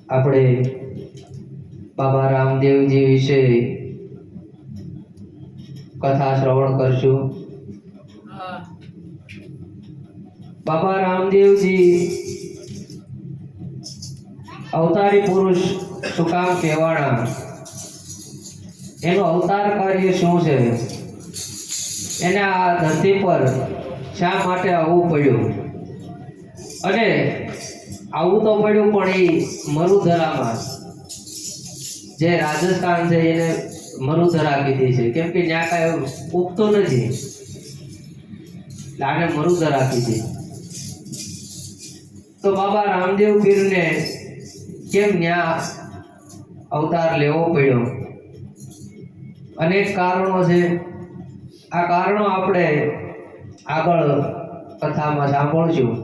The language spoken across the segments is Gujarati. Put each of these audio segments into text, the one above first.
આપણે બાબા રામદેવજી વિશે કથા શ્રવણ કરશું। બાબા રામદેવજી અવતારી પુરુષ શું કામ કહેવાના, એનું અવતાર કાર્ય શું છે, એને આ ધરતી પર શા માટે આવવું પડ્યું, અને આવું તો પડ્યું પણ એ મરુધરામાં, જે રાજસ્થાન છે એને મરુધરા કીધી છે, કેમ કે ત્યાં કાંઈ ઉગતું નથી, આને મરુધરા કીધી। તો બાબા રામદેવ પીરને કેમ ત્યાં અવતાર લેવો પડ્યો, અનેક કારણો છે। આ કારણો આપણે આગળ કથામાં સાંભળશું।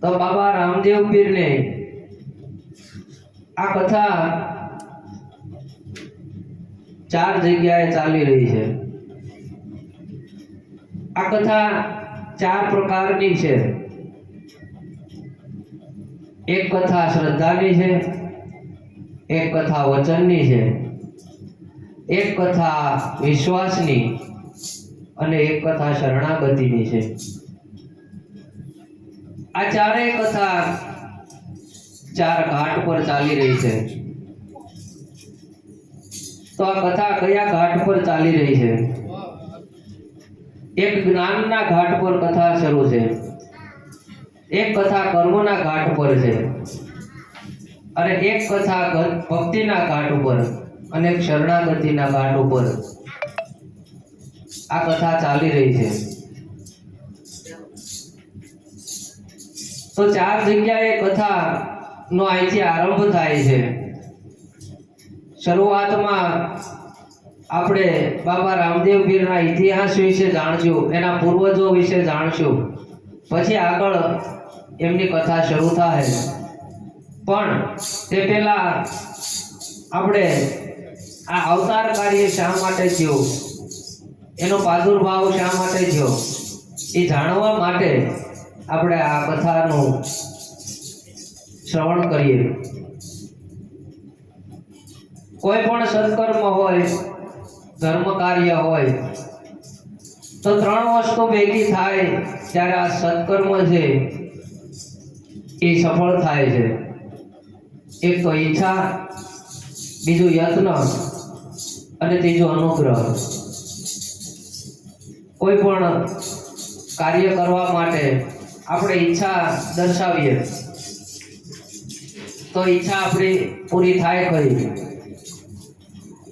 તો બાબા રામદેવ પીરને આ કથા 4 જગ્યાએ ચાલી રહી છે। આ કથા 4 પ્રકારની છે। એક કથા શ્રદ્ધાની છે, એક કથા વચનની છે, એક કથા વિશ્વાસની, અને એક કથા શરણાગતિની છે। આ ચારેય કથા 4 ઘાટ પર ચાલી રહી છે। તો આ કથા કયા ઘાટ પર ચાલી રહી છે? એક જ્ઞાનના ઘાટ પર કથા શરૂ છે, એક કથા કર્મના ઘાટ પર છે, અને એક કથા ભક્તિના ઘાટ ઉપર, અને એક શરણાગતિના ઘાટ ઉપર આ કથા ચાલી રહી છે। તો 4 જગ્યાએ કથા નો અહીંથી આરંભ થાય છે। શરૂઆતમાં આપણે બાબા રામદેવ પીરના ઇતિહાસ વિશે જાણશું, એના પૂર્વજો વિશે જાણશું, પછી આગળ એમની કથા શરૂ થાય। પણ તે પહેલા આપણે આ અવતાર કાર્ય શા માટે થયું, એનો પ્રાદુર્ભાવ શા માટે થયો, એ જાણવા માટે આપણે આ કથાનું શ્રવણ કરીએ। કોઈ પણ સત્કર્મ હોય, ધર્મ કાર્ય હોય, તો 3 વસ્તુ ભેગી થાય ત્યારે આ સત્કર્મ છે એ સફળ થાય છે। એક તો ઈચ્છા, બીજું યત્ન, અને ત્રીજું અનુગ્રહ। કોઈ પણ કાર્ય કરવા માટે આપણે ઈચ્છા દર્શાવીએ તો ઈચ્છા આપણી પૂરી થાય ખરી।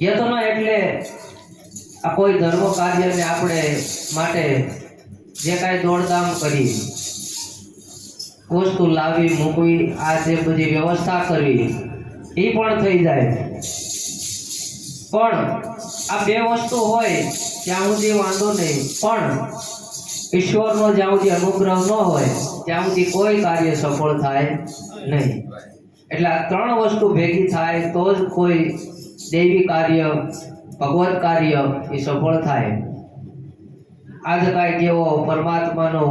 યત્ન એટલે આ કોઈ ધર્મ કાર્યને આપણે માટે જે કાંઈ દોડધામ કરી, વસ્તુ લાવી મૂકવી, આ જે બધી વ્યવસ્થા કરવી, એ પણ થઈ જાય। પણ આ 2 વસ્તુ હોય ત્યાં સુધી વાંધો નહીં, પણ ઈશ્વરનો જ્યાં સુધી અનુગ્રહ ન હોય ત્યાં સુધી કોઈ કાર્ય સફળ થાય નહીં। એટલે આ 3 વસ્તુ ભેગી થાય તો જ કોઈ દૈવી કાર્ય, ભગવત કાર્ય એ સફળ થાય। આજ કાંઈક એવો પરમાત્માનો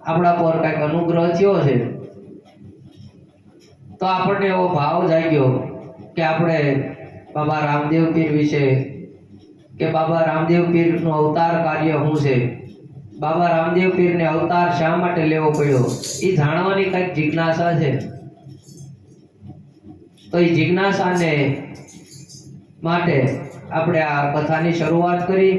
આપણા પર કાંઈક અનુગ્રહ થયો છે, તો આપણને એવો ભાવ જાગ્યો કે આપણે બાબા રામદેવ પીર વિશે, કે બાબા રામદેવ પીરનું અવતાર કાર્ય શું છે, બાબા રામદેવ પીરને અવતાર શા માટે લેવો પડ્યો, એ જાણવાની કંઈક જિજ્ઞાસા છે। તો એ જિજ્ઞાસાને માટે આપણે આ કથાની શરૂઆત કરી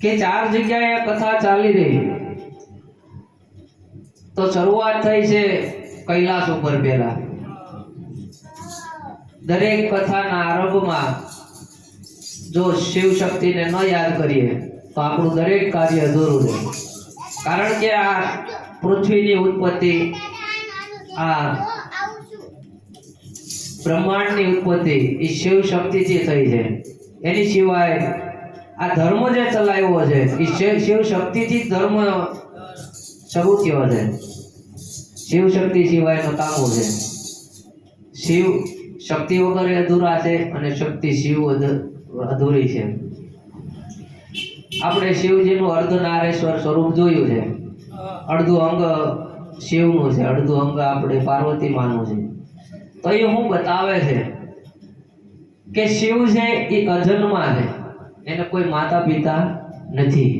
કે 4 જગ્યાએ કથા ચાલી રહી। તો શરૂઆત થઈ છે કૈલાસ ઉપર। પહેલા દરેક કથાના આરંભમાં જો શિવ શક્તિને ન યાદ કરીએ તો આપણું દરેક કાર્ય અધૂરું રહે। કારણ કે આ પૃથ્વીની ઉત્પત્તિ, આ બ્રહ્માંડની ઉત્પત્તિ એ શિવ શક્તિથી થઈ છે। એની સિવાય આ ધર્મ જે ચલાવ્યો છે એ શિવ શક્તિથી ધર્મ શરૂ થયો છે। શિવ શક્તિ સિવાયનો કામો છે। શિવ શક્તિ વગર અધૂરા છે, અને શક્તિ શિવ અધૂરી છે। આપણે શિવજીનું અર્ધનારેશ્વર સ્વરૂપ જોયું છે। અડધું અંગ શિવનું છે, અડધું અંગ આપણે પાર્વતી માનું છે. તો એ શું બતાવે છે કે શિવ છે એ અજન્મા છે, એને કોઈ માતા પિતા નથી.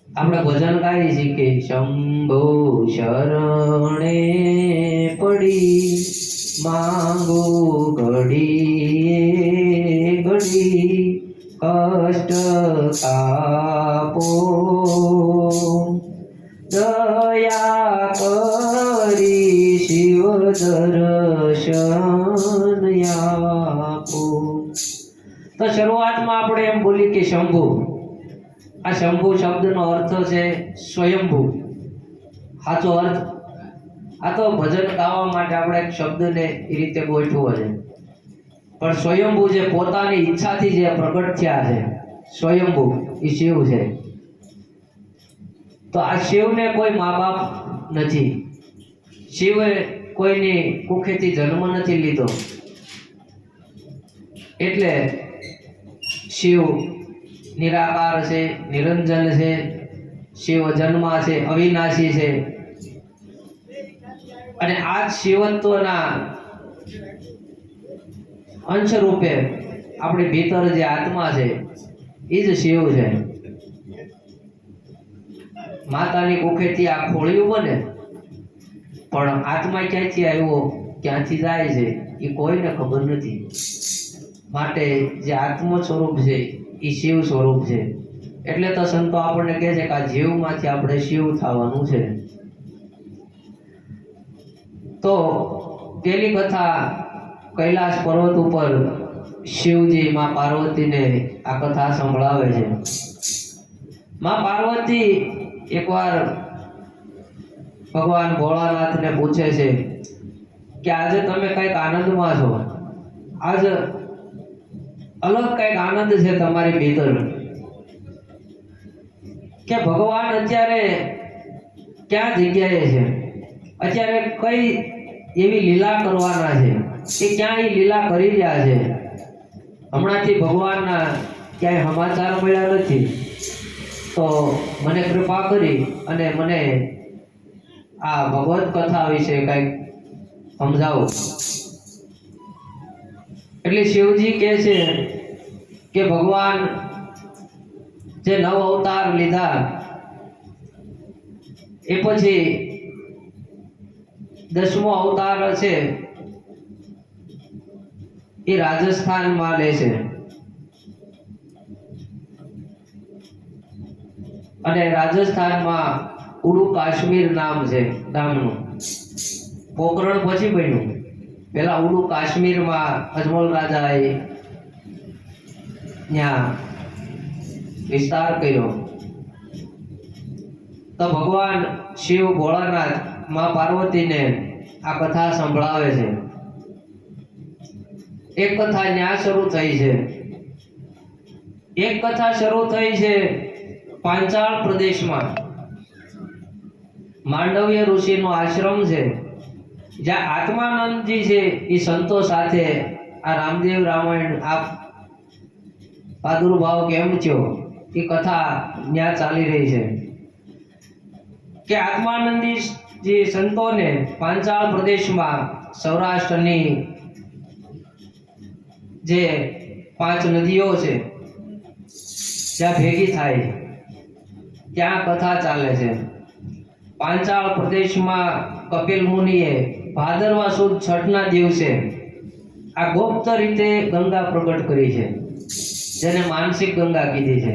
આપણે ભજન ગાઈએ છીએ કે શંભો શરણે પડી માંગો ઘડીએ ઘડી કષ્ટ તાપો દયા કરી શિવ દર્શન આપો. તો શરૂઆતમાં આપણે એમ બોલી કે શંભુ. આ શંભુ શબ્દનો અર્થ છે સ્વયંભૂ. સાચો અર્થ આ તો ભજન ગાવા માટે આપણે એક શબ્દને એ રીતે ગોઠવો છે, પણ સ્વયંભૂ જે પોતાની ઈચ્છાથી જે પ્રગટ થયા છે, સ્વયંભૂ એ શિવ છે. તો આ શિવને કોઈ મા બાપ નથી. શિવે કોઈની કુખેથી જન્મ નથી લીધો. એટલે શિવ નિરાકાર છે, નિરંજન છે, શિવ જન્મા છે, અવિનાશી છે. અને આ શિવત્વના અંશ રૂપે આપણી ભીતર જે આત્મા છે એ જ શિવ છે. માતાની કુખેથી આ ખોળિયું બને, પણ આત્મા ક્યાંથી આવ્યો, ક્યાંથી જાય છે એ કોઈને ખબર નથી. માટે જે આત્મ સ્વરૂપ છે એ શિવ સ્વરૂપ છે. એટલે તો સંતો આપણને કહે છે કે આ જીવમાંથી આપણે શિવ થવાનું છે. તો પેલી કથા કૈલાસ પર્વત ઉપર શિવજી માં પાર્વતીને આ કથા સંભળાવે છે. માં પાર્વતી એકવાર ભગવાન ભોળાનાથને પૂછે છે કે આજે તમે કઈક આનંદમાં છો, આજ અલગ કઈક આનંદ છે તમારી ભીતર, કે ભગવાન અત્યારે ક્યાં જગ્યાએ છે, અત્યારે કઈ એવી લીલા કરવાના છે, કે ક્યાં એ લીલા કરી રહ્યા છે. હમણાંથી ભગવાનના ક્યાંય સમાચાર મળ્યા નથી, તો મને કૃપા કરી અને મને આ ભગવત કથા વિશે કઈક સમજાવો. એટલે શિવજી કહે છે કે ભગવાન જે 9 અવતાર લીધા એ પછી 10મો અવતાર છે એ રાજસ્થાનમાં લે છે. અને રાજસ્થાનમાં ઉડુ કાશ્મીર નામ છે ગામનું. પોકરણ પછી બન્યું. પેલા ઉડુ કાશ્મીરમાં અજમલ રાજાએ ત્યાં વિસ્તાર કર્યો. તો ભગવાન શિવ ભોળાનાથ માં પાર્વતીને આ કથા સંભળાવે છે. એક કથા ત્યાં શરૂ થઈ છે. એક કથા શરૂ થઈ છે પાંચાળ પ્રદેશમાં. માંડવ્ય ઋષિનો આશ્રમ છે, જ્યાં આત્માનંદજી છે એ સંતો સાથે આ રામદેવ રામાયણ આ પ્રાદુર્ભાવ કેમ થયો એ કથા ત્યાં ચાલી રહી છે. કે આત્માનંદજી સંતોને પાંચાળ પ્રદેશમાં સૌરાષ્ટ્રની જે 5 નદીઓ છે જ્યાં ભેગી થાય ત્યાં કથા ચાલે છે. પાંચાળ પ્રદેશમાં કપિલ મુનિએ ભાદરવા સુદ છઠના દિવસે આ ગુપ્ત રીતે ગંગા પ્રગટ કરી છે, જેને માનસિક ગંગા કીધી છે.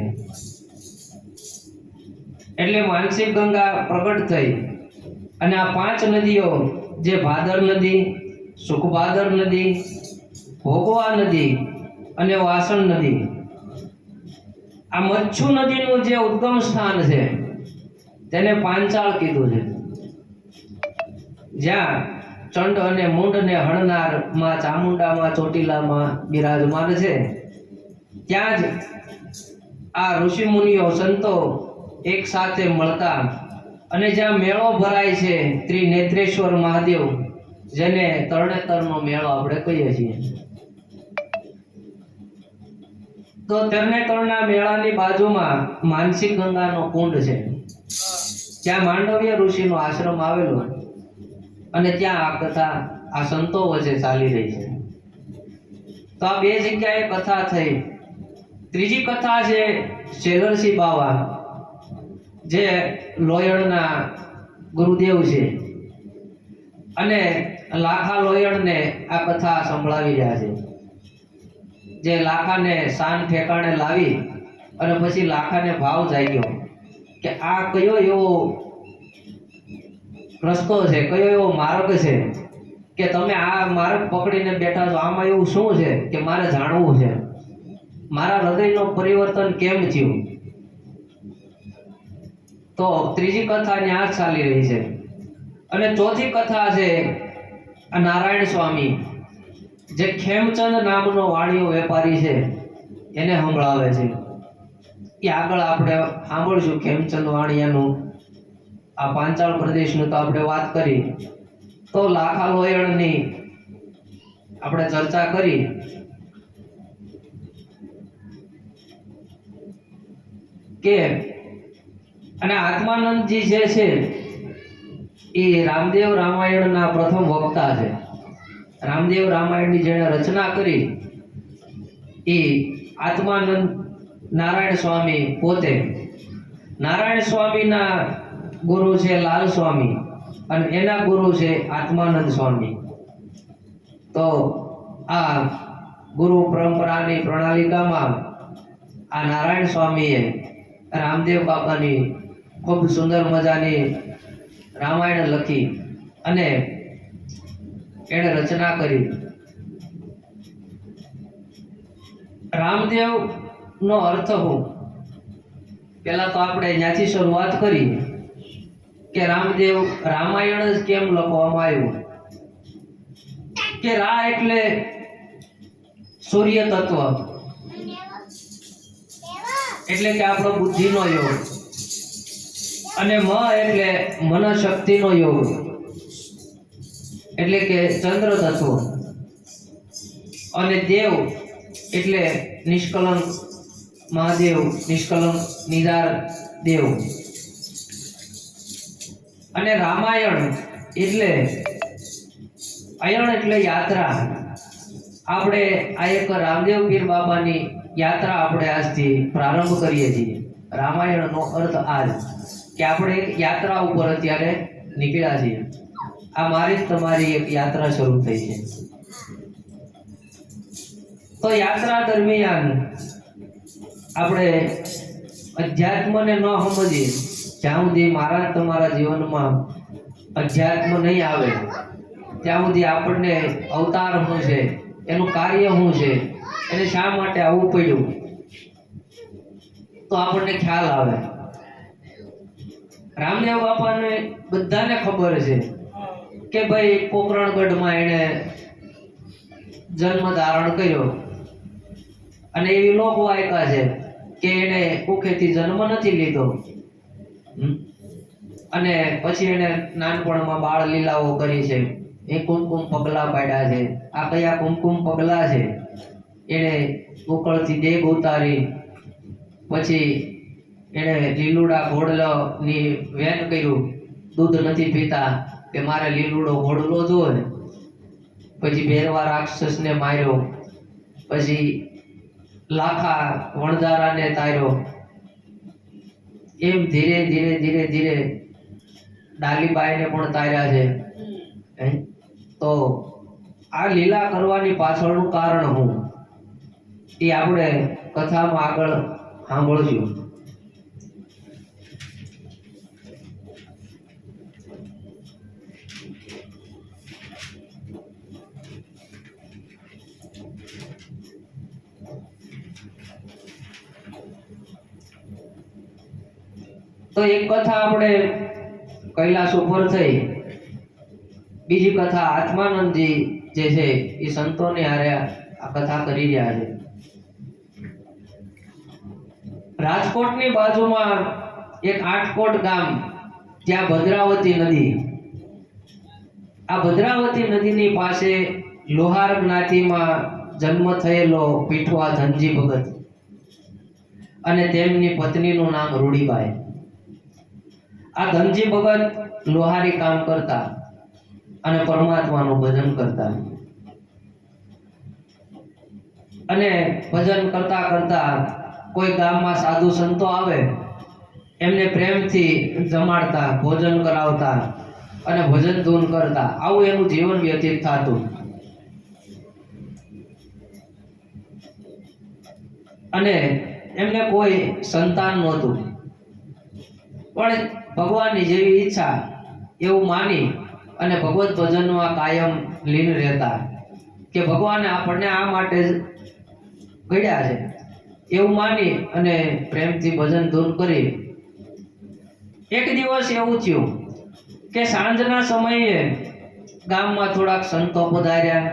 એટલે માનસિક ગંગા પ્રગટ થઈ અને આ 5 નદીઓ જે ભાદર નદી, સુખભાદર નદી, ભોગવા નદી અને વાસણ નદી, આ મચ્છુ નદીનું જે ઉદ્ગમ સ્થાન છે તેને પાંચાળ કીધું છે. જ્યાં ચંડ અને મુંડ ને હણનાર માં ચામુંડામાં ચોટીલામાં બિરાજમાન છે, ત્યાં જ આ ઋષિ મુનિઓ સંતો એક સાથે મળતા અને જ્યાં મેળો ભરાય છે ત્રિનેત્રેશ્વર મહાદેવ, જેને તરણેતરનો મેળો આપણે કહીએ છીએ. તો તરણેતરના મેળાની બાજુમાં માનસિક ગંગાનો કુંડ છે. ત્યાં માંડવ્ય ઋષિનો આશ્રમ આવેલો અને ત્યાં આ કથા આ સંતો વચ્ચે ચાલી રહી છે. તો આ બે જગ્યાએ કથા થઈ. ત્રીજી કથા છે શેલરસિંહ બાવા, જે લોયણના ગુરુદેવ છે અને લાખા લોયણને આ કથા સંભળાવી રહ્યા છે. જે લાખાને શાન ઠેકાણે લાવી અને પછી લાખાને ભાવ જાગ્યો કે આ કયો એવો રસ્તો છે, કયો એવો માર્ગ છે કે તમે આ માર્ગ પકડીને બેઠા છો. આમાં એવું શું છે કે મારે જાણવું છે, મારા હૃદયનું પરિવર્તન કેમ થયું. તો ત્રીજી કથા ત્યાં જ ચાલી રહી છે. અને ચોથી કથા છે આ નારાયણ સ્વામી, જે ખેમચંદ નામનો વાણિયો વેપારી છે એને સંભળાવે છે. એ આગળ આપણે સાંભળશું ખેમચંદ વાણિયાનું. આ પાંચાળ પ્રદેશનું તો આપણે વાત કરી. તો લાખા લોયણની આપણે ચર્ચા કરી. કે અને આત્માનંદજી જે છે એ રામદેવ રામાયણના પ્રથમ વક્તા છે. રામદેવ રામાયણની જેણે રચના કરી એ આત્માનંદ નારાયણ સ્વામી પોતે. નારાયણ સ્વામીના ગુરુ છે લાલ સ્વામી અને એના ગુરુ છે આત્માનંદ સ્વામી. તો આ ગુરુ પરંપરાની પ્રણાલિકામાં આ નારાયણ સ્વામીએ રામદેવ બાપાની ખૂબ સુંદર મજાની રામાયણ લખી અને એણે રચના કરી. રામદેવ નો અર્થ શું? પેલા તો આપણે ત્યાંથી શરૂઆત કરી કે રામદેવ રામાયણ જ કેમ લખવામાં આવ્યું. કે રા એટલે સૂર્ય તત્વ, એટલે કે આપણો બુદ્ધિનો યોગ, અને મ એટલે મન શક્તિનો યોગ, એટલે કે ચંદ્ર તત્વ, અને દેવ એટલે નિષ્કલંક મહાદેવ, નિષ્કલંક નિદાર દેવ. અને રામાયણ એટલે અયણ એટલે યાત્રા. આપણે આ એક રામદેવ પીર બાબાની યાત્રા આપણે આજથી પ્રારંભ કરીએ છીએ. રામાયણનો અર્થ આ જ કે આપણે એક યાત્રા ઉપર અત્યારે નીકળ્યા છીએ. આ મારી જ તમારી એક યાત્રા શરૂ થઈ છે. તો યાત્રા દરમિયાન આપણે અધ્યાત્મને ન સમજીએ, જ્યાં સુધી મારા તમારા જીવનમાં અધ્યાત્મ નહીં આવે ત્યાં સુધી આપણને અવતાર શું છે, એનું કાર્ય શું છે, એને શા માટે આવવું પડ્યું, તો આપણને ખ્યાલ આવે. રામદેવ બાપાને બધાને ખબર છે કે ભાઈ પોકરણગઢમાં એને જન્મ ધારણ કર્યો અને એવી લોકવાયકા છે કે એને કુખેથી જન્મ નથી લીધો અને પછી એને નાનપણમાં બાળ લીલાઓ કરી છે. એ કુમકુમ પગલા પાડ્યા છે. આ કયા કુમકુમ પગલા છે? એને ઉકળથી દેગ ઉતારી, પછી એને લીલુડા ઘોડલાની વેન કર્યું. દૂધ નથી પીતા કે મારે લીલુડો ઘોડલો જોવે. પછી ભેરવા રાક્ષસને માર્યો, પછી લાખા વણજારાને તાર્યો. એમ ધીરે ધીરે ધીરે ધીરે ડાલીબાઈને પણ તાર્યા છે. તો આ લીલા કરવાની પાછળનું કારણ શું એ આપણે કથામાં આગળ સાંભળશું. તો એક કથા આપણે કૈલાસ ઉપર થઈ. બીજી કથા આત્માનંદજી જે છે એ સંતોને હારે આ કથા કરી રહ્યા છે. રાજકોટની બાજુમાં એક આટકોટ ગામ, ત્યાં ભદ્રાવતી નદી. આ ભદ્રાવતી નદીની પાસે લોહાર જ્ઞાતિમાં જન્મ થયેલો પીઠવા ધનજી ભગત અને તેમની પત્નીનું નામ રૂડીબાઈ. આ ધનજી ભગત લોહારી કામ કરતા અને પરમાત્માનું ભજન કરતા, અને ભજન કરતા કરતા કોઈ ગામમાં સાધુ સંતો આવે એમને પ્રેમથી જમાડતા, ભોજન કરાવતા અને ભજન ધૂન કરતા. આવું એનું જીવન વ્યતીત થતું. અને એમને કોઈ સંતાન નહોતું, પણ ભગવાનની જેવી ઈચ્છા એવું માની અને ભગવત ભજનમાં કાયમ લીન રહેતા કે ભગવાને આપણને આ માટે જ ઘડ્યા છે એવું માની અને પ્રેમથી ભજન ધૂન કરી. એક દિવસ એવું થયું કે સાંજના સમયે ગામમાં થોડાક સંતો પધાર્યા.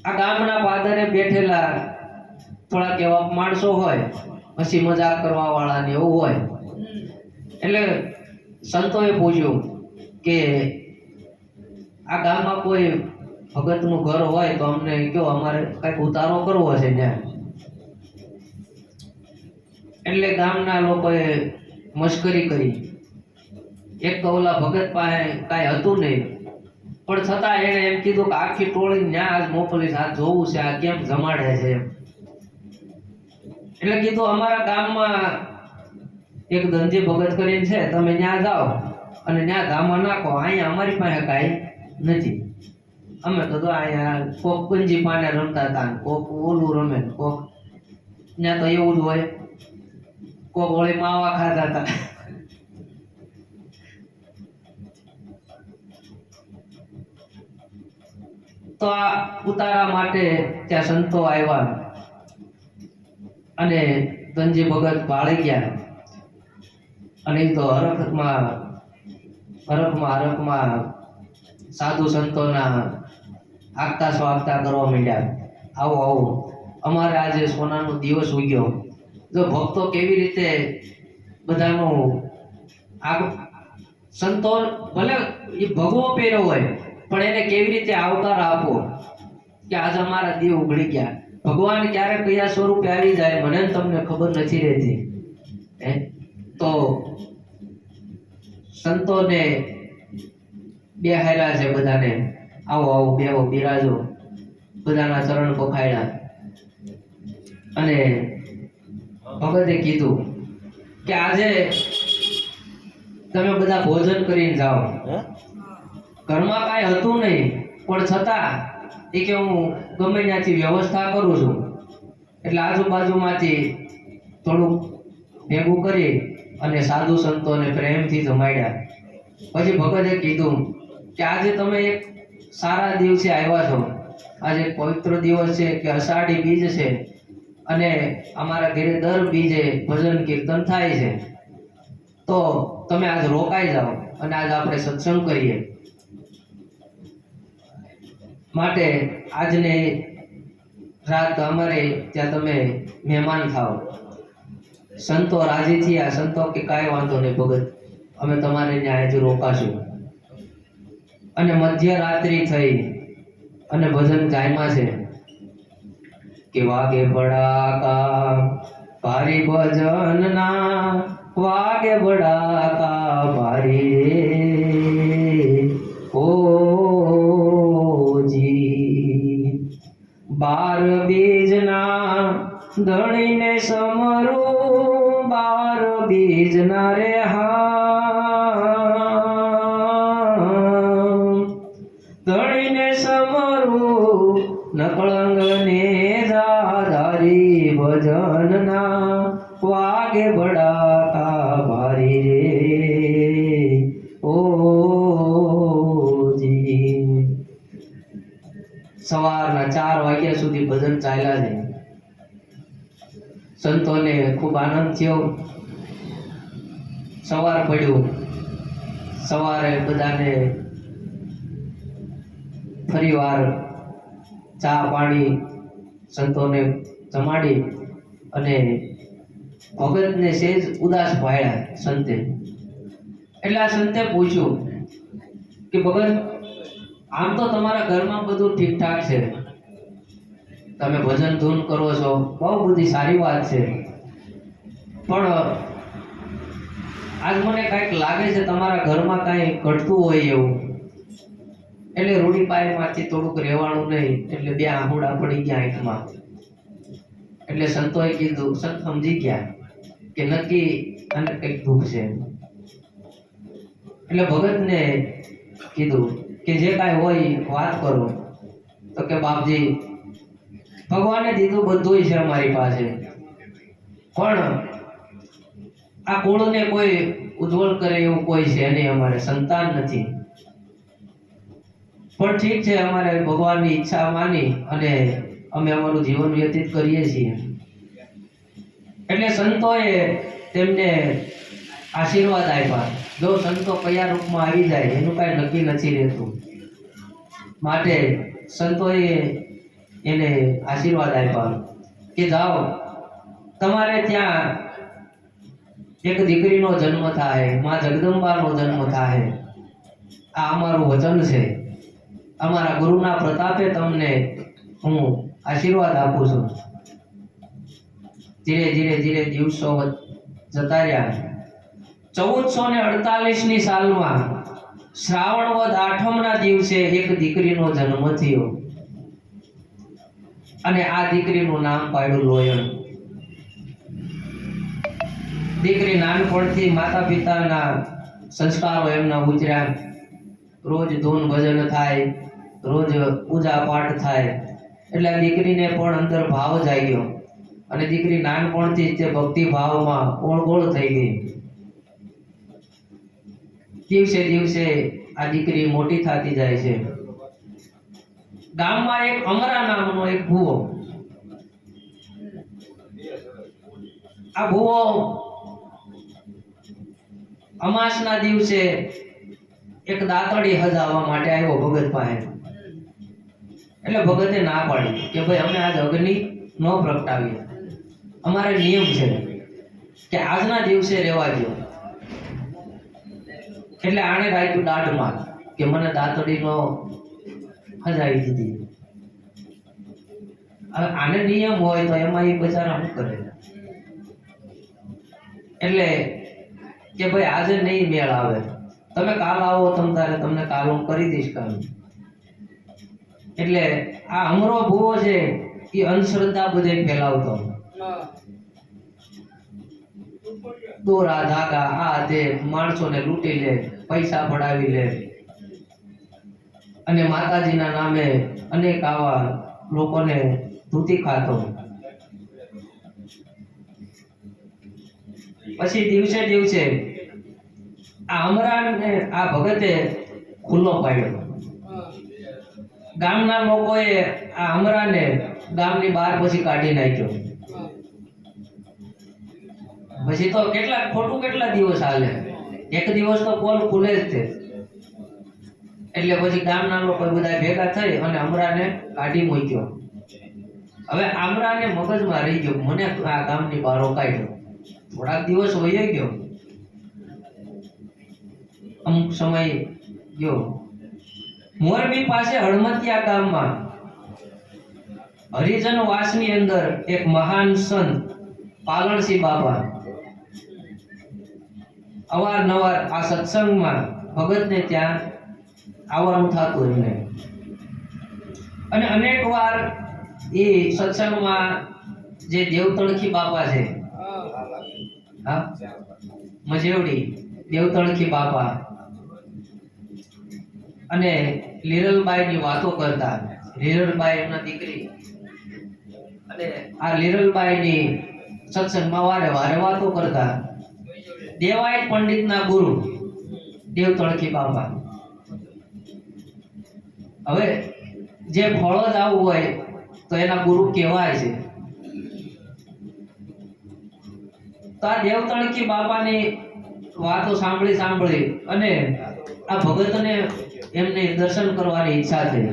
આ ગામના પાદરે બેઠેલા થોડાક એવા માણસો હોય, હસી મજાક કરવા વાળા ને એવું હોય. એટલે સંતોએ પૂછ્યું કે આ ગામમાં કોઈ ભગતનું ઘર હોય તો અમને કહો, અમારે કઈક ઉતારો કરવો છે ત્યાં. એટલે ગામના લોકોએ મશ્કરી કરી. એક તો ઓલા ભગત પાસે કાંઈ હતું નહીં, પણ છતાં એણે એમ કીધું કે આખી ટોળી ન્યા આજ મોકલી, આ જોવું છે આ કેમ જમાડે છે. એટલે કીધું અમારા ગામમાં એક ધનજી ભગત કરીને છે, તમે ત્યાં જાઓ અને ત્યાં ધામા નાખો. અહીંયા અમારી પાસે કાંઈ નથી. અમે તો અહીંયા કોક ગંજી પાને રમતા હતા, કોક ઓલું રમે, કોક ત્યાં તો એવું જ હોય, કોક ઓળી માવા ખાતા હતા. તો આ ઉતારા માટે ત્યાં સંતો આવ્યા અને ધનજી ભગત ભાળી ગયા. અને એ તો હરખમાં સાધુ સંતોના આગતા સ્વાગતા કરવા માંડ્યા. આવો આવો, અમારે આજે સોનાનો દિવસ ઉગ્યો. જો ભક્તો કેવી રીતે બધાનો સંતો ભલે એ ભગવો પહેર્યો હોય પણ એને કેવી રીતે આવકાર આપો કે આજે અમારા દીવ ઉઘડી ગયા. ભગવાન ક્યારે કયા સ્વરૂપે આવી જાય મને તમને ખબર નથી રહેતી. તો સંતોને બે હાયલા છે બધાને, આવો આવો બેહો બિરાજો, બધાના ચરણ પખાડ્યા. અને ભગતે કીધું કે આજે તમે બધા ભોજન કરીને જાઓ. ઘરમાં કાંઈ હતું નહીં, પણ છતાં એ કે હું ગમે ત્યાંથી વ્યવસ્થા કરું છું. એટલે આજુબાજુમાંથી થોડુંક ભેગું કરી અને સાધુ સંતોને પ્રેમથી જમાડ્યા. પછી ભગતે કીધું કે આજે તમે એક સારા દિવસે આવ્યા છો. આજે પવિત્ર દિવસ છે કે અષાઢી બીજ છે અને અમારા ઘરે દર બીજે ભજન કીર્તન થાય છે. તો તમે આજ રોકાઈ જાઓ અને આજ આપણે સત્સંગ કરીએ. માટે આજને રાત અમારે ત્યાં તમે મહેમાન થાઓ. સંતો રાજી થયા. સંતો કે કાંઈ વાંધો નહીં ભગત, અમે તમારે ત્યાં આજે રોકાશું. અને મધ્યરાત્રિ થઈ અને ભજન જામ્યા છે કે વાગે બડાકા ભારી ભજનના, વાગે બડાકા ભારી રે ઓ જી. 12 બીજના ધણીને સમરું, 12 બીજના રે ધણીને સમરું, નકળંગને ધારી ભજનના, વાગે બડાકા ભારી રે ઓ જી. સવારના 4 વાગ્યા સુધી ભજન ચાલ્યા છે. સંતોને ખૂબ આનંદ થયો. સવાર પડ્યું. સવારે બધાને ફરીવાર ચા પાણી સંતોને જમાડી અને ભગતને સેજ ઉદાસ ભાળ્યા સંતે. એટલે આ સંતે પૂછ્યું કે ભગત, આમ તો તમારા ઘરમાં બધું ઠીકઠાક છે, તમે ભજન ધૂન કરો છો, બહુ બધી સારી વાત છે, પણ આજ મને કાંઈક લાગે છે તમારા ઘરમાં કાંઈ ઘટતું હોય એવું. એટલે રૂડીપાઈમાંથી થોડુંક રહેવાનું નહીં, એટલે બે આહુડા પડી ગયા આંખમાં. એટલે સંતોએ કીધું, સંત સમજી ગયા કે નક્કી આને કંઈક દુઃખ છે. એટલે ભગતને કીધું કે જે કાંઈ હોય વાત કરો. તો કે બાપજી, ભગવાને દીધું બધું છે અમારી પાસે, પણ આ કુળને કોઈ ઉજ્જવળ કરે એવું કોઈ છે નહીં, અમારે સંતાન નથી. પણ ઠીક છે, અમારે ભગવાનની ઈચ્છા માની અને અમે અમારું જીવન વ્યતીત કરીએ છીએ. એટલે સંતોએ તેમને આશીર્વાદ આપ્યા. જો સંતો કયા રૂપમાં આવી જાય એનું કાંઈ નક્કી નથી રહેતું, માટે સંતોએ એને આશીર્વાદ આપ્યા કે જાઓ, તમારે ત્યાં એક દીકરીનો જન્મ થાય, માં જગદંબાનો જન્મ થાય. આ અમારું વચન છે, અમારા ગુરુના પ્રતાપે તમને હું આશીર્વાદ આપું છું. ધીરે ધીરે ધીરે દિવસો જતા રહ્યા. 1448ની સાલમાં શ્રાવણ વદ 8મના દિવસે એક દીકરીનો જન્મ થયો અને આ દીકરીનું નામ પાડ્યું લોયણ. દીકરી નાનપણથી માતા પિતાના સંસ્કારો એમના ઉતર્યા. રોજ ધૂન ભજન થાય, રોજ પૂજા પાઠ થાય, એટલે આ દીકરીને પણ અંદર ભાવ જાગ્યો અને દીકરી નાનપણથી તે ભક્તિ ભાવમાં ઓળગોળ થઈ ગઈ. દિવસે દિવસે આ દીકરી મોટી થતી જાય છે. ગામમાં એક અમરા નામનો એક ભૂવો, આ ભૂવો અમાસના દિવસે એક દાતડી હજાવવા માટે આવ્યો ભગત પાસે. એટલે ભગતે ના પાડી કે ભાઈ અમે આજ અગ્નિ ન પ્રગટાવીએ, અમારે નિયમ છે કે આજના દિવસે રહેવા દો. એટલે આણે રાખ્યું દાઢમાં કે મને દાતડીનો હજાવી દીધી. હવે આને નિયમ હોય તો એમાં એ બચારા શું કરે? એટલે કે ભાઈ આજે નહીં મેળ આવે, તમે કાલ આવો, તમને કાલ હું કરી દઈશ કામ. એટલે આ અમરો ભૂવો છે એ અંધશ્રદ્ધા બધે ફેલાવતો. દોરા ધાગા આ તે માણસોને લૂંટી લે, પૈસા પડાવી લે અને માતાજીના નામે અનેક આવા લોકોને ધૂતી ખાતો. પછી દિવસે દિવસે આ અમરાને આ ભગતે ખુલ્લો પાડ્યો. ગામના લોકોએ આ અમરાને ગામની બહાર પછી કાઢી નાખ્યો. પછી તો કેટલા દિવસ હાલે, એક દિવસ તો પોલ ખુલે જ છે. એટલે પછી ગામના લોકો બધા ભેગા થઈ અને અમરાને કાઢી મૂક્યો. હવે અમરાને મગજમાં રહી ગયો, મને આ ગામની બહાર કાઢ્યો. થોડાક દિવસ વહી ગયો, અમુક સમય ગયો. મોરબી પાસે હળમતિયા ગામમાં હરિજન વાસની અંદર એક મહાન સંત પાલણસિંહ બાબા અવારનવાર આ સત્સંગમાં ભગતને ત્યાં આવવાનું થતું એમને. અને અનેક વાર એ સત્સંગમાં જે દેવતણખી બાપા છે, હા મજેવડી દેવતણખી બાપા અને લીરલબાઈની વાતો કરતા. લીરલબાઈ એમના દીકરી, અને આ લીરલબાઈની સત્સંગમાં વારે વારે વાતો કરતા. દેવાયત પંડિતના ગુરુ દેવતણખી બાપા. હવે જે ફળો જ આવું હોય તો એના ગુરુ કહેવાય છે. તો આ દેવતણખી બાપાની વાતો સાંભળી અને આ ભગતને એમને દર્શન કરવાની ઈચ્છા થઈ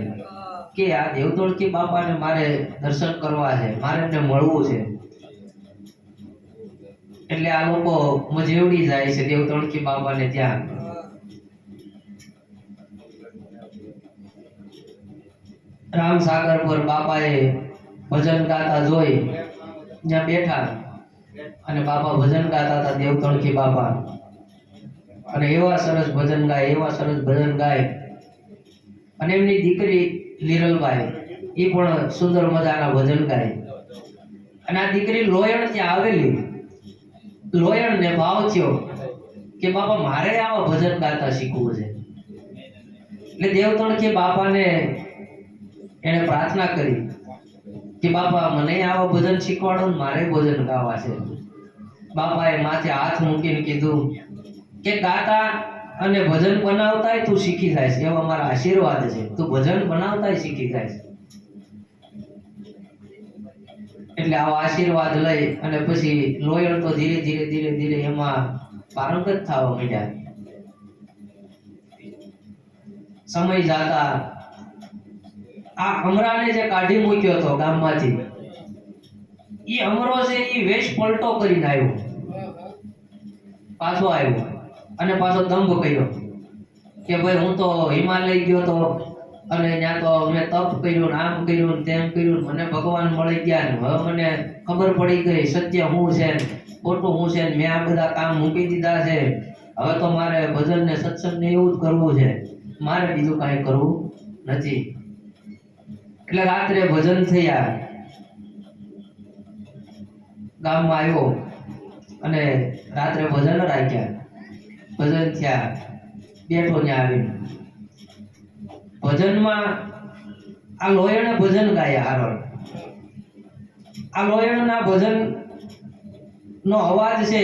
કે આ દેવતણખી બાપાને મારે દર્શન કરવા છે, મારે એમને મળવું છે. એટલે આ લોકો મજેવડી જાય છે દેવતણખી બાપાને ત્યાં. રામસાગર પર બાપાએ ભજન ગાતા જોઈ ત્યાં બેઠા અને બાપા ભજન ગાતા હતા દેવતણખી બાપા. અને એવા સરસ ભજન ગાય, એવા સરસ ભજન ગાય. અને એમની દીકરી લીરલબાઈ એ પણ સુંદર મજાના ભજન ગાય. અને આ દીકરી લોયણ ત્યાં આવેલી, લોયણ ને ભાવ થયો કે બાપા મારે આવા ભજન ગાતા શીખવું છે. એટલે દેવતણ કે બાપાને એને પ્રાર્થના કરી કે બાપા મને આવા ભજન શીખવાડો ને મારે ભજન ગાવા છે. બાપાએ માથે હાથ મૂકીને કીધું કે ગાતા અને ભજન બનાવતાય તું શીખી જાય, એવા મારા આશીર્વાદ છે. તું ભજન બનાવતાય શીખી જાય. એટલે આવા આશીર્વાદ લઈ અને પછી લોયણ તો ધીરે ધીરે ધીરે ધીરે એમાં પારંગત થવા માંડ્યા. સમય જાતા આ અમરાને જે કાઢી મૂક્યો હતો ગામમાંથી, એ અમરો છે એ વેશ પલટો કરીને આવ્યો, પાછો આવ્યો અને પાછો દંભ કર્યો કે ભાઈ હું તો હિમાલય ગયો તો અને ત્યાં તો મેં તપ કર્યું, આમ કર્યું, તેમ કર્યું, મને ભગવાન મળી ગયા ને હવે મને ખબર પડી ગઈ સત્ય શું છે ખોટું શું છે. મેં આ બધા કામ મૂકી દીધા છે. હવે તો મારે ભજન ને સત્સંગ ને એવું જ કરવું છે, મારે બીજું કાંઈ કરવું નથી. એટલે રાત્રે ભજન થયા, ગામમાં આવ્યો અને રાત્રે ભજન રાખ્યા. ભજન થયા, બેઠો ત્યાં આવીને ભજનમાં આ લોયણે ભજન ગાયા. હારણ આ લોયણના ભજન નો અવાજ છે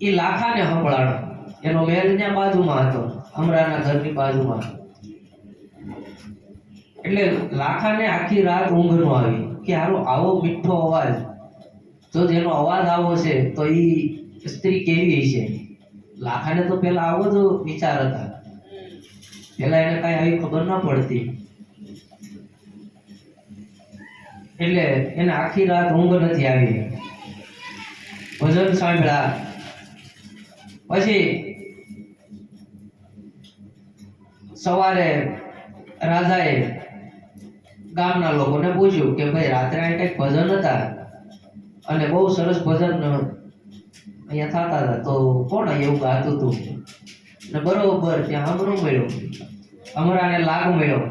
એ લાખાને સંભળાણો. એનો મહેલ ત્યાં બાજુમાં હતો, અમરાના ઘરની બાજુમાં. એટલે લાખાને આખી રાત ઊંઘ નો આવી કે હારો આવો મીઠો અવાજ, જો જેનો અવાજ આવો છે તો એ સ્ત્રી કેવી છે. લાખાને તો પેલા આવો જ વિચાર હતા, પેલા એને કઈ આવી ખબર ના પડતી. એટલે એને આખી રાત ઊંઘ નથી આવી. ભજન સાંભળ્યા પછી સવારે રાજાએ ગામના લોકોને પૂછ્યું કે ભાઈ રાત્રે આ કંઈક ભજન હતા અને બહુ સરસ ભજન અહીંયા થતા હતા, તો કોણ એવું ગાતું હતું? ને બરોબર ત્યાં અમરો મળ્યો, અમરાને લાગ મળ્યો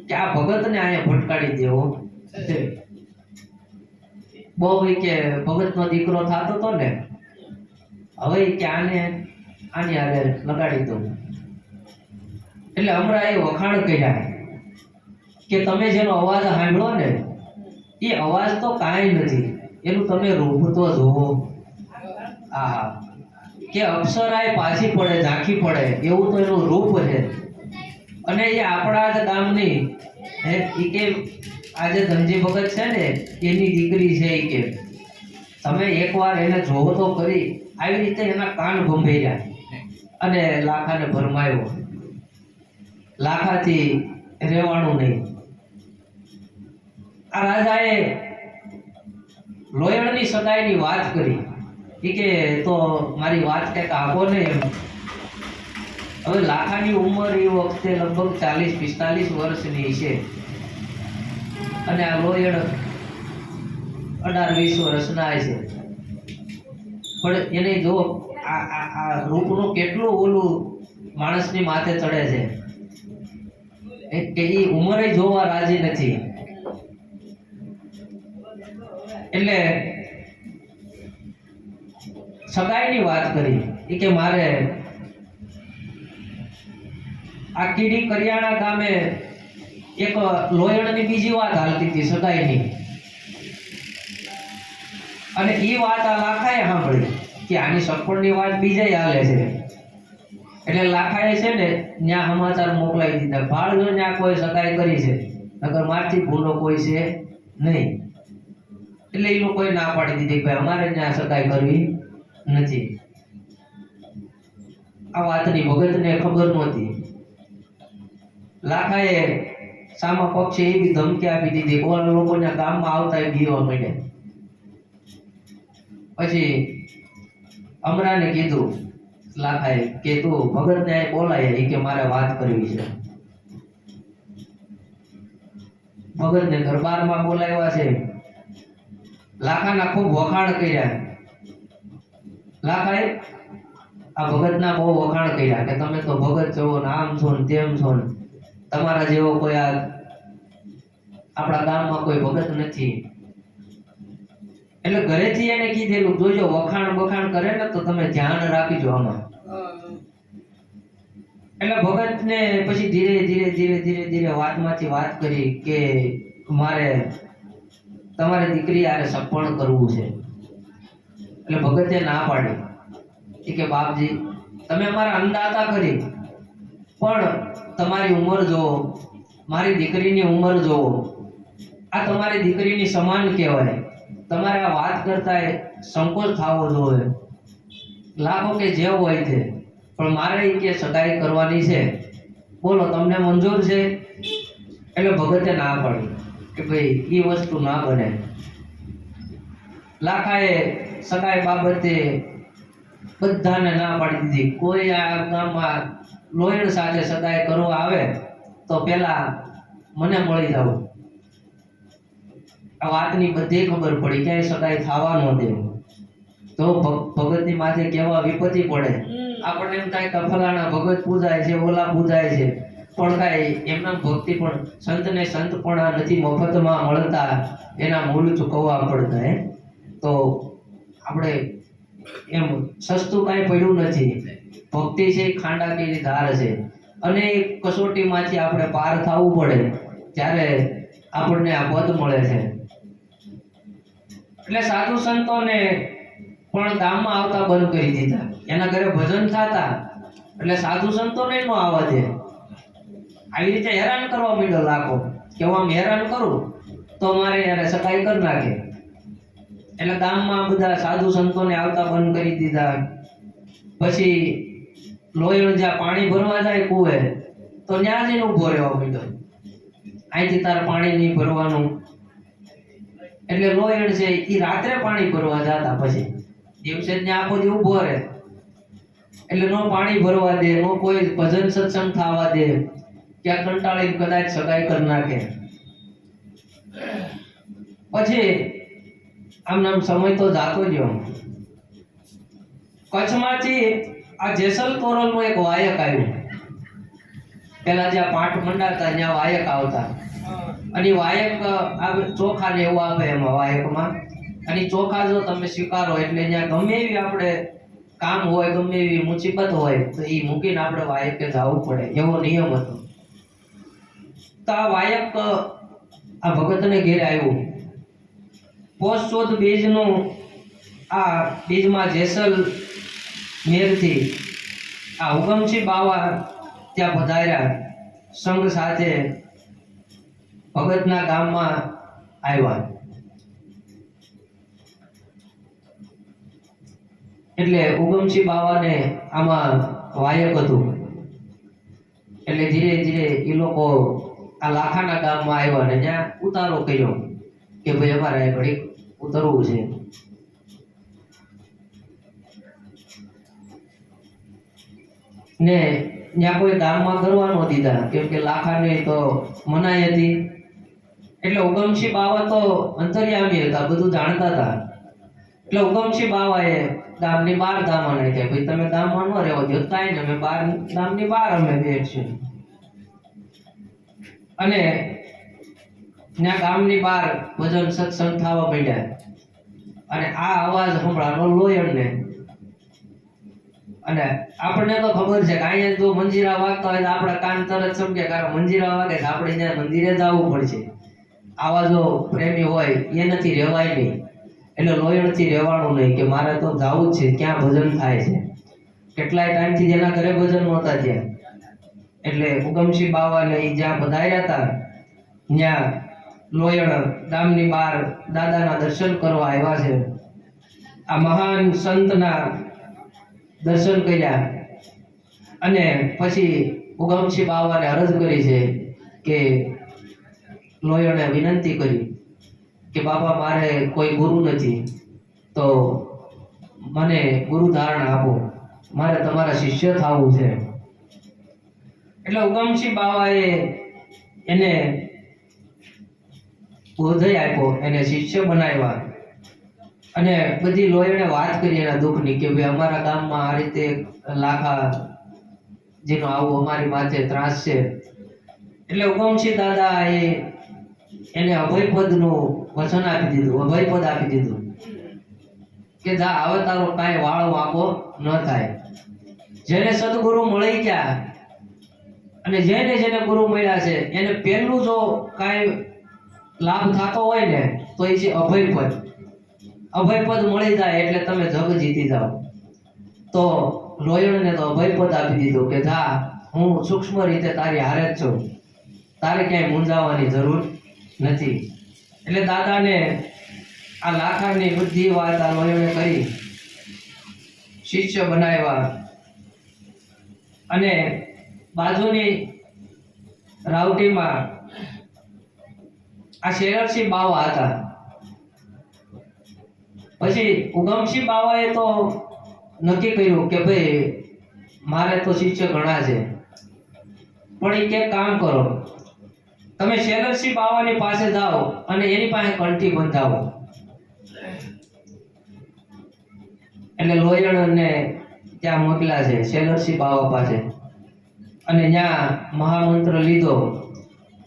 કે આ ભગતને અહીંયા ભટકાડી દેવો છે. બહુ કે ભગતનો દીકરો થતો હતો ને, હવે કે આની હારે લગાડી દઉં. એટલે અમરાએ વખાણ કર્યા કે તમે જેનો અવાજ સાંભળો ને એ અવાજ તો કાંઈ નથી, એનું તમે રૂપ તો જોવો. આ કે અપ્સરાએ પાછી પડે, ઝાંખી પડે એવું તો એનું રૂપ છે. અને એ આપણા જ ગામની એ કે આજે ધનજી ભગત છે ને એની દીકરી છે. એ કે તમે એકવાર એને જોવો તો કરી. આવી રીતે એના કાન ગંભીર્યા અને લાખાને ભરમાયો. લાખાથી રહેવાનું નહીં. આ રાજાએ લોયણની સગાઈની વાત કરી કે તો મારી વાત કંઈક આગો ને એમ. હવે લાખાની ઉંમર એ વખતે લગભગ 40-45 વર્ષની છે અને આ લોયણ 18-20 વર્ષના છે. પણ એને જો આ રૂપનું કેટલું ઓલું માણસની માથે ચડે છે કે એ ઉંમરે જોવા રાજી નથી. એટલે સગાઈની વાત કરી કે મારે આ કીડી કરિયાણા ગામે એક લોયણની બીજી વાત હાલતી હતી સગાઈની, અને એ વાત આ લાખાએ સાંભળી કે આની સફળની વાત બીજે હાલે છે. એટલે લાખાએ છે ને ત્યાં સમાચાર મોકલાવી દીધા, ભાળજો ત્યાં કોઈ સગાઈ કરી છે, નકર મારથી ભૂલો કોઈ છે નહીં. એટલે એ લોકોએ ના પાડી દીધી ભાઈ અમારે ત્યાં સગાઈ કરવી નથી. આ વાતની ભગતને ખબર નહોતી. લાખાએ સામા પક્ષે એવી ધમકી આપી દીધી કે ઓલા લોકોના ગામમાં આવતા બીવા માંડ્યા. પછી અમરાને કીધું લાખાએ કે તું ભગતને બોલાય કે મારે વાત કરવી છે. ભગતને દરબારમાં બોલાવ્યા છે. લાખાના ખૂબ વખાણ કર્યા. લાખાએ આ ભગતના બહુ વખાણ કર્યા કે તમે તો ભગત છો ને આમ છો ને તેમ છો ને તમારા જેવો કોઈ આપણા ગામમાં કોઈ ભગત નથી. એટલે ઘરેથી એને કીધેલું જોજો વખાણ કરે ને તો તમે ધ્યાન રાખજો આમાં. એટલે ભગતને પછી ધીરે વાતમાંથી વાત કરી કે મારે તમારી દીકરી આરે સપણ કરવું છે. એટલે ભગતે ના પાડી કે બાપજી તમે અમારા અન્નદાતા કરી પણ તમારી ઉંમર જોવો, મારી દીકરીની ઉંમર જોવો, આ તમારી દીકરીની સમાન કહેવાય, તમારે આ વાત કરતા સંકોચ થવો જોઈએ. લાખો કે જે હોય તે પણ મારે કે સગાઈ કરવાની છે, બોલો તમને મંજૂર છે? એટલે ભગતે ના પાડી કે ભાઈ એ વસ્તુ ના બને. લાખાએ સગાઈ બાબતે બધાને ના પાડી દીધી. કોઈ આ ગામમાં લોહીણ સાથે સગાઈ કરવા આવે તો પેલા મને મળી જાવ. આ વાતની બધી ખબર પડી, ક્યાંય સગાઈ થવા ન દે. તો ભગતની માથે કેવા વિપત્તિ પડે. આપણને એમ થાય કે ફલાણા ભગત પૂજાય છે, ઓલા પૂજાય છે, પણ કાંઈ એમના ભક્તિ પણ સંતને સંતપણા નથી મફતમાં મળતા, એના મૂળ ચૂકવવા પડતા. તો આપણે એમ સસ્તું કાંઈ પડ્યું નથી. ભક્તિ છે ખાંડાકીની ધાર છે અને એ કસોટીમાંથી આપણે પાર થવું પડે ત્યારે આપણને આ પદ મળે છે. એટલે સાધુ સંતોને પણ ગામમાં આવતા બંધ કરી દીધા. એના ઘરે ભજન થતા એટલે સાધુ સંતોને ન આવવા દે. આવી રીતે હેરાન કરવા માંડ્યો લાખો કે હું આમ હેરાન કરું તો મારે યાર સગાઈ કરી નાખે. એટલે ગામમાં બધા સાધુ સંતોને આવતા બંધ કરી દીધા. પછી લોહીણ જ્યાં પાણી ભરવા જાય કુએ તો ત્યાં જઈને ઊભો રહેવા માંડ્યો. અહીંથી તાર પાણી નહીં ભરવાનું. એટલે લોહીણ છે એ રાત્રે પાણી ભરવા જતા, પછી દિવસે ત્યાં આખો દી ઊભો રહે. એટલે નો પાણી ભરવા દે, નો કોઈ ભજન સત્સંગ થવા દે, ક્યાં કંટાળી કદાચ સગાઈ કરી નાખે. પછી આમ સમય તો જાતો ગયો. કચ્છમાંથી આ જેસલ તોરલનું એક વાયક આવ્યું. પેલા જ્યાં પાઠ મંડાતા ત્યાં વાયક આવતા અને વાયક ચોખા ને એવું આપે એમાં વાયકમાં. અને ચોખા જો તમે સ્વીકારો એટલે ત્યાં ગમે એવી આપણે કામ હોય, ગમે એવી મુસીબત હોય તો એ મૂકીને આપણે વાયકે જવું પડે, એવો નિયમ હતો. તો આ વાયક આ ભગતને ઘેરે આવ્યું. પોષ ચોથ બીજનું આ બીજમાં જેસલ મેરથી આ ઉગમસિંહ બાવા ત્યાં પધાર્યા. સંઘ સાથે ભગતના ગામમાં આવ્યા. એટલે ઉગમસિંહ બાવાને આમાં વાયક હતું. એટલે ધીરે એ લોકો આ લાખાના ગામમાં આવ્યા ને ત્યાં ઉતારો કર્યો કે ભાઈ અમારે ઘડીક ઉતરવું છે. ને ત્યાં કોઈ ગામમાં કરવા ન દીધા કેમ કે લાખાને તો મનાઈ હતી. એટલે ઉગમસિંહ બાવા તો અંતર્યામી હતા, બધું જાણતા હતા. એટલે ઉગમસિંહ બાવાએ ગામની બહાર ધામા નાખ્યા. ભાઈ તમે ગામમાં ન રહેવા દો, કાંઈ ને અમે ગામની બહાર અમે બેઠશું. અને ત્યાં ગામની બહાર ભજન સત્સંગ થવા માંડ્યા. અને આ અવાજ સંભળાનો લોયણને. અને આપણને તો ખબર છે કે અહીંયા જો મંજીરા વાગતા હોય તો આપણા કાન તરત સમજે કારણ મંજીરા વાગે તો આપણે ત્યાં મંદિરે જવું પડશે. આવા જો પ્રેમી હોય એનાથી રહેવાય નહીં. એટલે લોયણથી રહેવાનું નહીં કે મારે તો જવું જ છે, ક્યાં ભજન થાય છે. કેટલાય ટાઈમથી જેના ઘરે ભજન નહોતા ત્યાં. એટલે ઉગમસિંહ બાવાને જ્યાં પધાર્યા હતા ત્યાં લોયણ ગામની બહાર દાદાના દર્શન કરવા આવ્યા છે. આ મહાન સંતના દર્શન કર્યા અને પછી ઉગમસિંહ બાવાને અરજ કરી છે કે લોયણે વિનંતી કરી કે બાબા મારે કોઈ ગુરુ નથી તો મને ગુરુ ધારણ આપો, મારે તમારા શિષ્ય થવું છે. એટલે ઉગમસિંહ બાવાએ એને ઉદય આપ્યો, એને શિષ્ય બનાવ્યા અને બધી લોહીને વાત કરી એના દુઃખની કે ભાઈ અમારા ગામમાં આ રીતે લાખા જેનો આવું અમારી માથે ત્રાસ છે. એટલે ઉગમસિંહ દાદા એને અભયપદનું વચન આપી દીધું, અભયપદ આપી દીધું કે જા હવે તારો કાંઈ વાળો વાંકો ન થાય. જેને સદગુરુ મળી ગયા અને જેને ગુરુ મળ્યા છે એને પહેલું જો કાંઈ લાભ થતો હોય ને તો એ છે અભયપદ. અભયપદ મળી જાય એટલે તમે જગ જીતી જાઓ. તો લોયણને તો અભયપદ આપી દીધું કે જા હું સૂક્ષ્મ રીતે તારી હારે જ છું, તારે ક્યાંય મૂંઝાવાની જરૂર નથી. એટલે દાદાને આ લાખાની બધી વાત આ લોયણે કરી, શિષ્ય બનાવ્યા. અને બાજુની રાવટીમાં આ શેરરસિંહ બાવા હતા. પછી ઉગમસિંહ બાવાએ તો નક્કી કર્યું કે ભાઈ મારે તો શિષ્ય ઘણા છે, પણ એ કે કામ કરો, તમે શેરરસિંહ બાવાની પાસે જાઓ અને એની પાસે કંઠી બંધાવો. એટલે લોયણને ત્યાં મોકલ્યા છે શેરરસિંહ બાવા પાસે, અને ત્યાં મહામંત્ર લીધો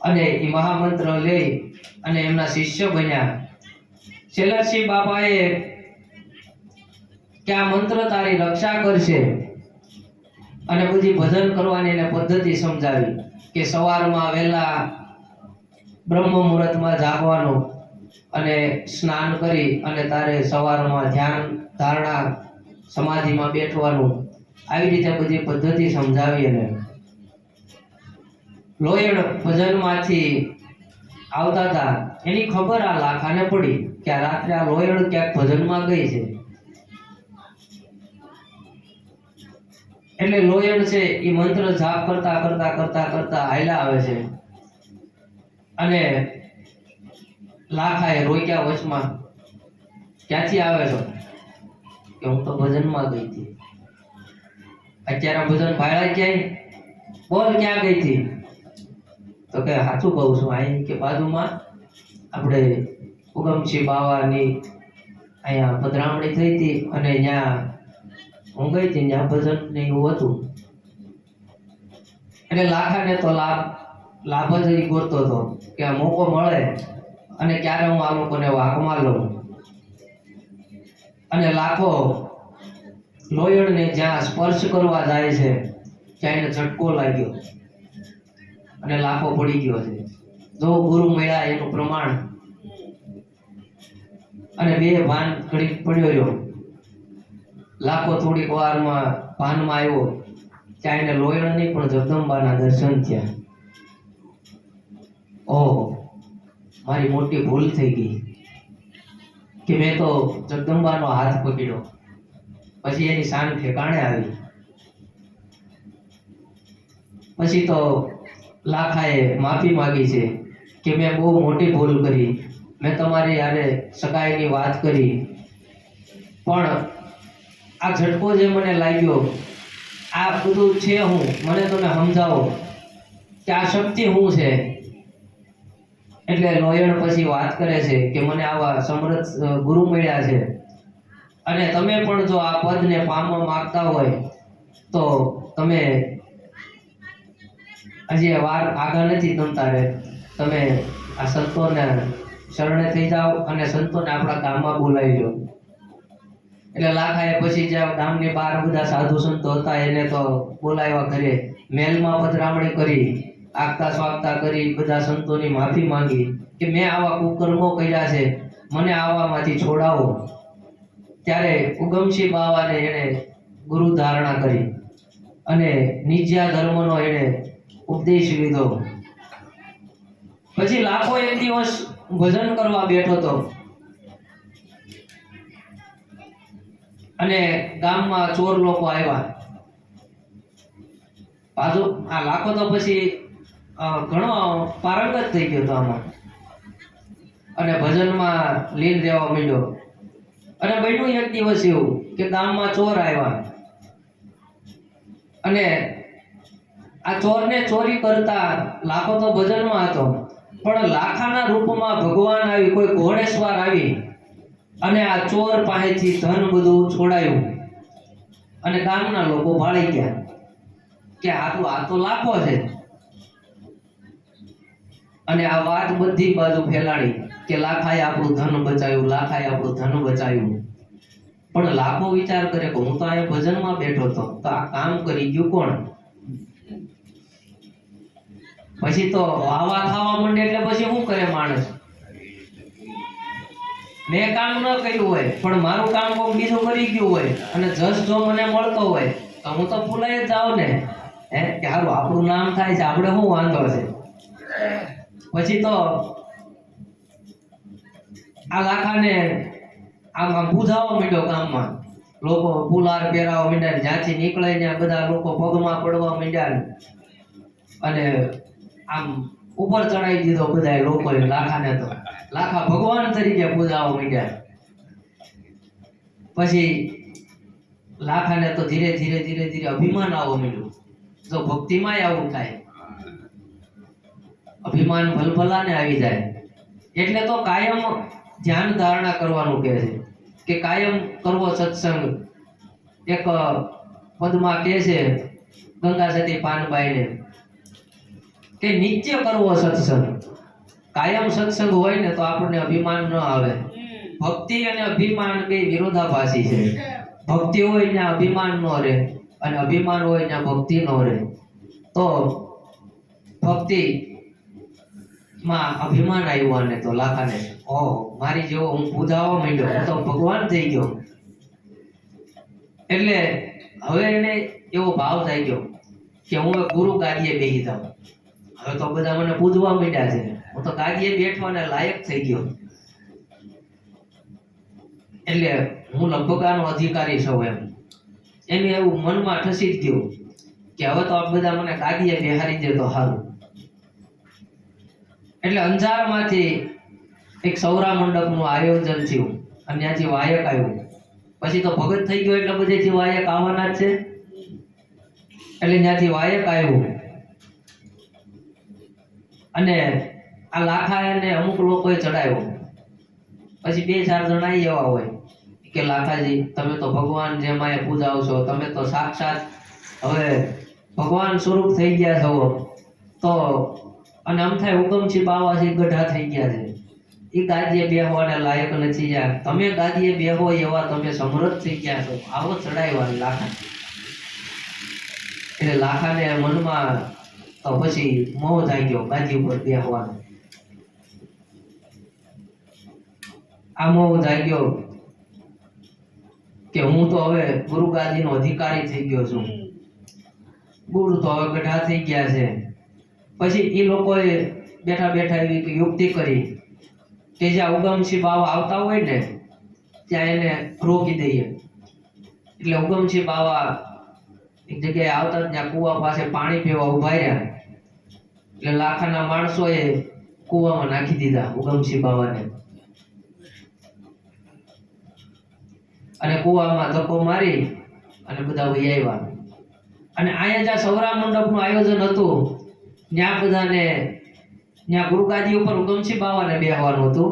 અને એ મહામંત્ર લઈ અને એમના શિષ્ય બન્યા. શેરરસિંહ બાપાએ કે આ મંત્ર તારી રક્ષા કરશે અને બધી ભજન કરવાની એને પદ્ધતિ સમજાવી કે સવારમાં વહેલા બ્રહ્મ મુહૂર્તમાં જાગવાનું અને સ્નાન કરી અને તારે સવારમાં ધ્યાન ધારણા સમાધિમાં બેઠવાનું. આવી રીતે બધી પદ્ધતિ સમજાવી. અને લોયણ ભજનમાંથી આવતા હતા, એની ખબર આ લાખાને પડી કે આ રાત્રે આ લોયણ ક્યાંક ભજનમાં ગઈ છે. એટલે લોયણ છે એ મંત્ર જાપ કરતા કરતા કરતા કરતા હાલ્યા આવે છે. અને લાખાએ રોક્યા વચમાં, ક્યાંથી આવે છો? કે હું તો ભજનમાં ગઈ હતી. અત્યારે ભજન ભાડ્યા ક્યાંય? બોલ ક્યાં ગઈ હતી? તો કે સાચું કહું છું, અહીં કે બાજુમાં આપણે ઉગમસિંહ બાવાની અહીંયા પધરામણી થઈ હતી અને ત્યાં હું ગઈ હતી, ત્યાં ભજન ને એવું હતું. એટલે લાખાને તો લાભ જ ગોતતો હતો કે આ મોકો મળે અને ક્યારે હું આ લોકોને વાંકમાં લઉં. અને લાખો લોયણને જ્યાં સ્પર્શ કરવા જાય છે ત્યાં એને ઝટકો લાગ્યો અને લાખો પડી ગયો છે. જો ગુરુ મળ્યા એનું પ્રમાણ. અને બે ભાન ઘડીક પડ્યો રહ્યો. લાખો થોડીક વારમાં ભાનમાં આવ્યો ત્યાં એને લોયણ નહીં પણ જગદંબાના દર્શન થયા. ઓહો, મારી મોટી ભૂલ થઈ ગઈ કે મેં તો જગદંબાનો હાથ પકડ્યો. પછી એની શાન ઠેકાણે આવી. પછી તો લાખાએ માફી માંગી છે કે મેં બહુ મોટી ભૂલ કરી, મેં તમારી યારે સગાઈની વાત કરી, પણ આ ઝટકો જે મને લાગ્યો આ બધું છે હું, મને તમે સમજાવો કે આ શક્તિ શું છે. એટલે લોયણ પછી વાત કરે છે કે મને આવા સમર્થ ગુરુ મળ્યા છે અને તમે પણ જો આ પદને પામવા માંગતા હોય તો તમે હજી વાર આગળ નથી તમતારે, તમે આ સંતોને શરણે થઈ જાઓ અને સંતોને આપણા ગામમાં બોલાવી લો. એટલે લાખાએ પછી જ્યાં ગામની બહાર બધા સાધુ સંતો હતા એને તો બોલાવ્યા ઘરે, મહેલમાં પધરામણી કરી, આગતા સ્વાગતા કરી, બધા સંતોની માફી માંગી કે મેં આવા કુકર્મો કર્યા છે, મને આવામાંથી છોડાવો. ત્યારે ઉગમસિંહ બાવાને એને ગુરુ ધારણા કરી અને નિજ્યા ધર્મનો એને ઉપદેશ લીધો. પછી લાખો એક દિવસ ભજન કરવા બેઠો હતો અને ગામમાં ચોર લોકો આવ્યા. પાછો આ લાખો તો પછી ઘણો પારંગત થઈ ગયો હતો આમાં અને ભજનમાં લીન રહેવા માંડ્યો. અને બન્યું એક દિવસ એવું કે ગામમાં ચોર આવ્યા અને આ ચોરને ચોરી કરતા લાખો તો ભજનમાં હતો, પણ લાખાના રૂપમાં ભગવાન આવી, કોઈ ઘોડેસવાર આવી અને આ ચોર પાસેથી ધન બધું છોડાયું અને ગામના લોકો ભાળી ગયા કે આ તો લાખો છે. અને આ વાત બધી બાજુ ફેલાડી કે લાખાએ આપણું ધન બચાવ્યું, લાખાએ આપણું ધન બચાવ્યું. પણ લાખો વિચાર કરે કે હું તો અહીંયા ભજનમાં બેઠો હતો, તો આ કામ કરી ગયું કોણ? પછી તો વાવા ખાવા માંડે એટલે પછી શું કરે માણસ? મેં કામ ન કર્યું હોય પણ મારું કામ કોઈ બીજું કરી ગયું હોય અને જસ જો મને મળતો હોય તો હું તો ફૂલાઈ જ જાઉં ને, કે હારું આપણું નામ થાય છે, આપણે શું વાંધો છે? પછી તો આ લાખાને આમ બુઝાવવા માંડ્યો ગામમાં. લોકો ફુલાર પહેરાવા માંડ્યા, જ્યાંથી નીકળે ત્યાં બધા લોકો પગમાં પડવા માંડ્યા અને આમ ઉપર ચડાવી દીધો બધા લોકોએ લાખાને. તો લાખા ભગવાન તરીકે પૂજાવા માંડ્યા. પછી લાખાને તો ધીરે ધીરે અભિમાન આવવા માંડ્યું. જો ભક્તિમાંય આવું થાય, અભિમાન ભલભલાને આવી જાય. એટલે તો કાયમ ધ્યાન ધારણા કરવાનું કહે છે કે કાયમ કરવો સત્સંગ. એક પદમાં કહે છે ગંગા સતી પાનબાઈને કે નિત્ય કરવો સત્સંગ. કાયમ સત્સંગ હોય ને તો આપણને અભિમાન ન આવે. ભક્તિ અને અભિમાન બે વિરોધાભાસી છે. ભક્તિ હોય ત્યાં અભિમાન ન રહે અને અભિમાન હોય ત્યાં ભક્તિ ન રહે. તો ભક્તિ માં અભિમાન આવ્યું અને તો લાખાને, ઓહ મારી જેવો હું પૂજાવા માંડ્યો, હું તો ભગવાન થઈ ગયો. એટલે હવે એને એવો ભાવ થઈ ગયો કે હું ગુરુ ગાદીએ બેસી જાઉં. હવે તો બધા મને પૂજવા માંડ્યા છે, હું તો ગાદીએ બેઠવાને લાયક થઈ ગયો. એટલે હું લગભગ આનો અધિકારી છું એમ. એને એવું મનમાં ઠસી જ ગયું કે હવે તો આ બધા મને ગાદીએ બેહારી દે તો સારું. એટલે અંજારમાંથી એક સૌરા મંડપનું આયોજન થયું અને ત્યાંથી વાયક આવ્યું. પછી તો ભગત થઈ ગયો એટલે બધેથી વાયક આવવાના જ છે. એટલે ત્યાંથી વાયક આવ્યું અને આ લાખાને અમુક લોકોએ ચડાવ્યો. પછી 2-4 જણા એવા હોય કે લાખાજી તમે તો ભગવાન જેમાં પૂજાવ છો, તમે તો સાક્ષાત હવે ભગવાન સ્વરૂપ થઈ ગયા છો. તો અને આમ થાય હુકમથી બાવાજી ગઢા થઈ ગયા છે, એ ગાદીએ બેહવાને લાયક નથી. યાર તમે ગાદીએ બેહો એવા તમે સમૃદ્ધ થઈ ગયા છો, આવો ચડાવ્યા લાખા. એટલે લાખાને મનમાં તો પછી મોહ જાગ્યો ગાદી ઉપર બેહવાનો. આ મોહ જાગ્યો કે હું તો હવે ગુરુ ગાદીનો અધિકારી થઈ ગયો છું, ગુરુ તો હવે ગઢા થઈ ગયા છે. પછી એ લોકોએ બેઠા એવી યુક્તિ કરી કે જ્યાં ઉગમસિંહ બાવા આવતા હોય ને ત્યાં એને રોકી દઈએ. એટલે ઉગમસિંહ બાવા એક જગ્યાએ આવતા ત્યાં કુવા પાસે પાણી પીવા ઉભા રહ્યા. એટલે લાખાના માણસોએ કુવામાં નાખી દીધા ઉગમસિંહ બાવાને અને કુવામાં ધક્કો મારી અને બધા વહી આવ્યા. અને અહીંયા જ્યાં સૌરા મંડપનું આયોજન હતું ત્યાં બધાને ત્યાં ગુરુગાદી ઉપર ઉગમસિંહ બાવાને બેહવાનું હતું.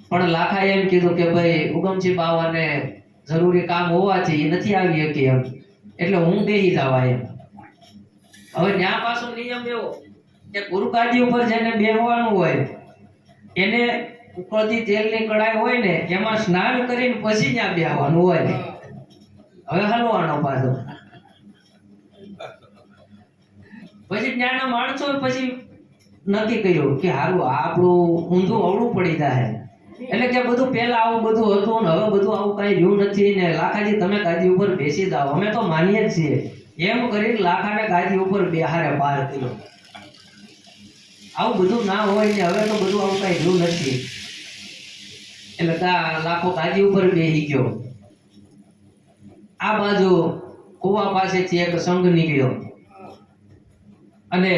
પણ લાખાએ એમ કીધું કે ભાઈ ઉગમસિંહ બાવાને જરૂરી કામ હોવાથી એ નથી આવી શકી એમ, એટલે હું બેહી જવા એમ. હવે ત્યાં પાછો નિયમ એવો કે ગુરુગાદી ઉપર જેને બેહવાનું હોય એને ઉપરથી તેલની કડાઈ હોય ને એમાં સ્નાન કરીને પછી ત્યાં બેહવાનું હોય. હવે હલવાનો પાછો. પછી ત્યાંના માણસો પછી નક્કી કર્યું કે હારું આપણું ઊંધું અવળું પડી જાય. એટલે કે બધું પહેલા આવું બધું હતું ને હવે બધું આવું કઈ રહ્યું નથી ને લાખાજી તમે ગાદી ઉપર બેસી જાઓ, અમે તો માનીએ જ છીએ. એમ કરી લાખાને ગાદી ઉપર બેહારે પાર કર્યો. આવું બધું ના હોય ને હવે તો બધું આવું કઈ રહ્યું નથી. એટલે લાખો ગાદી ઉપર બેસી ગયો. આ બાજુ કુવા પાસેથી એક સંઘ નીકળ્યો અને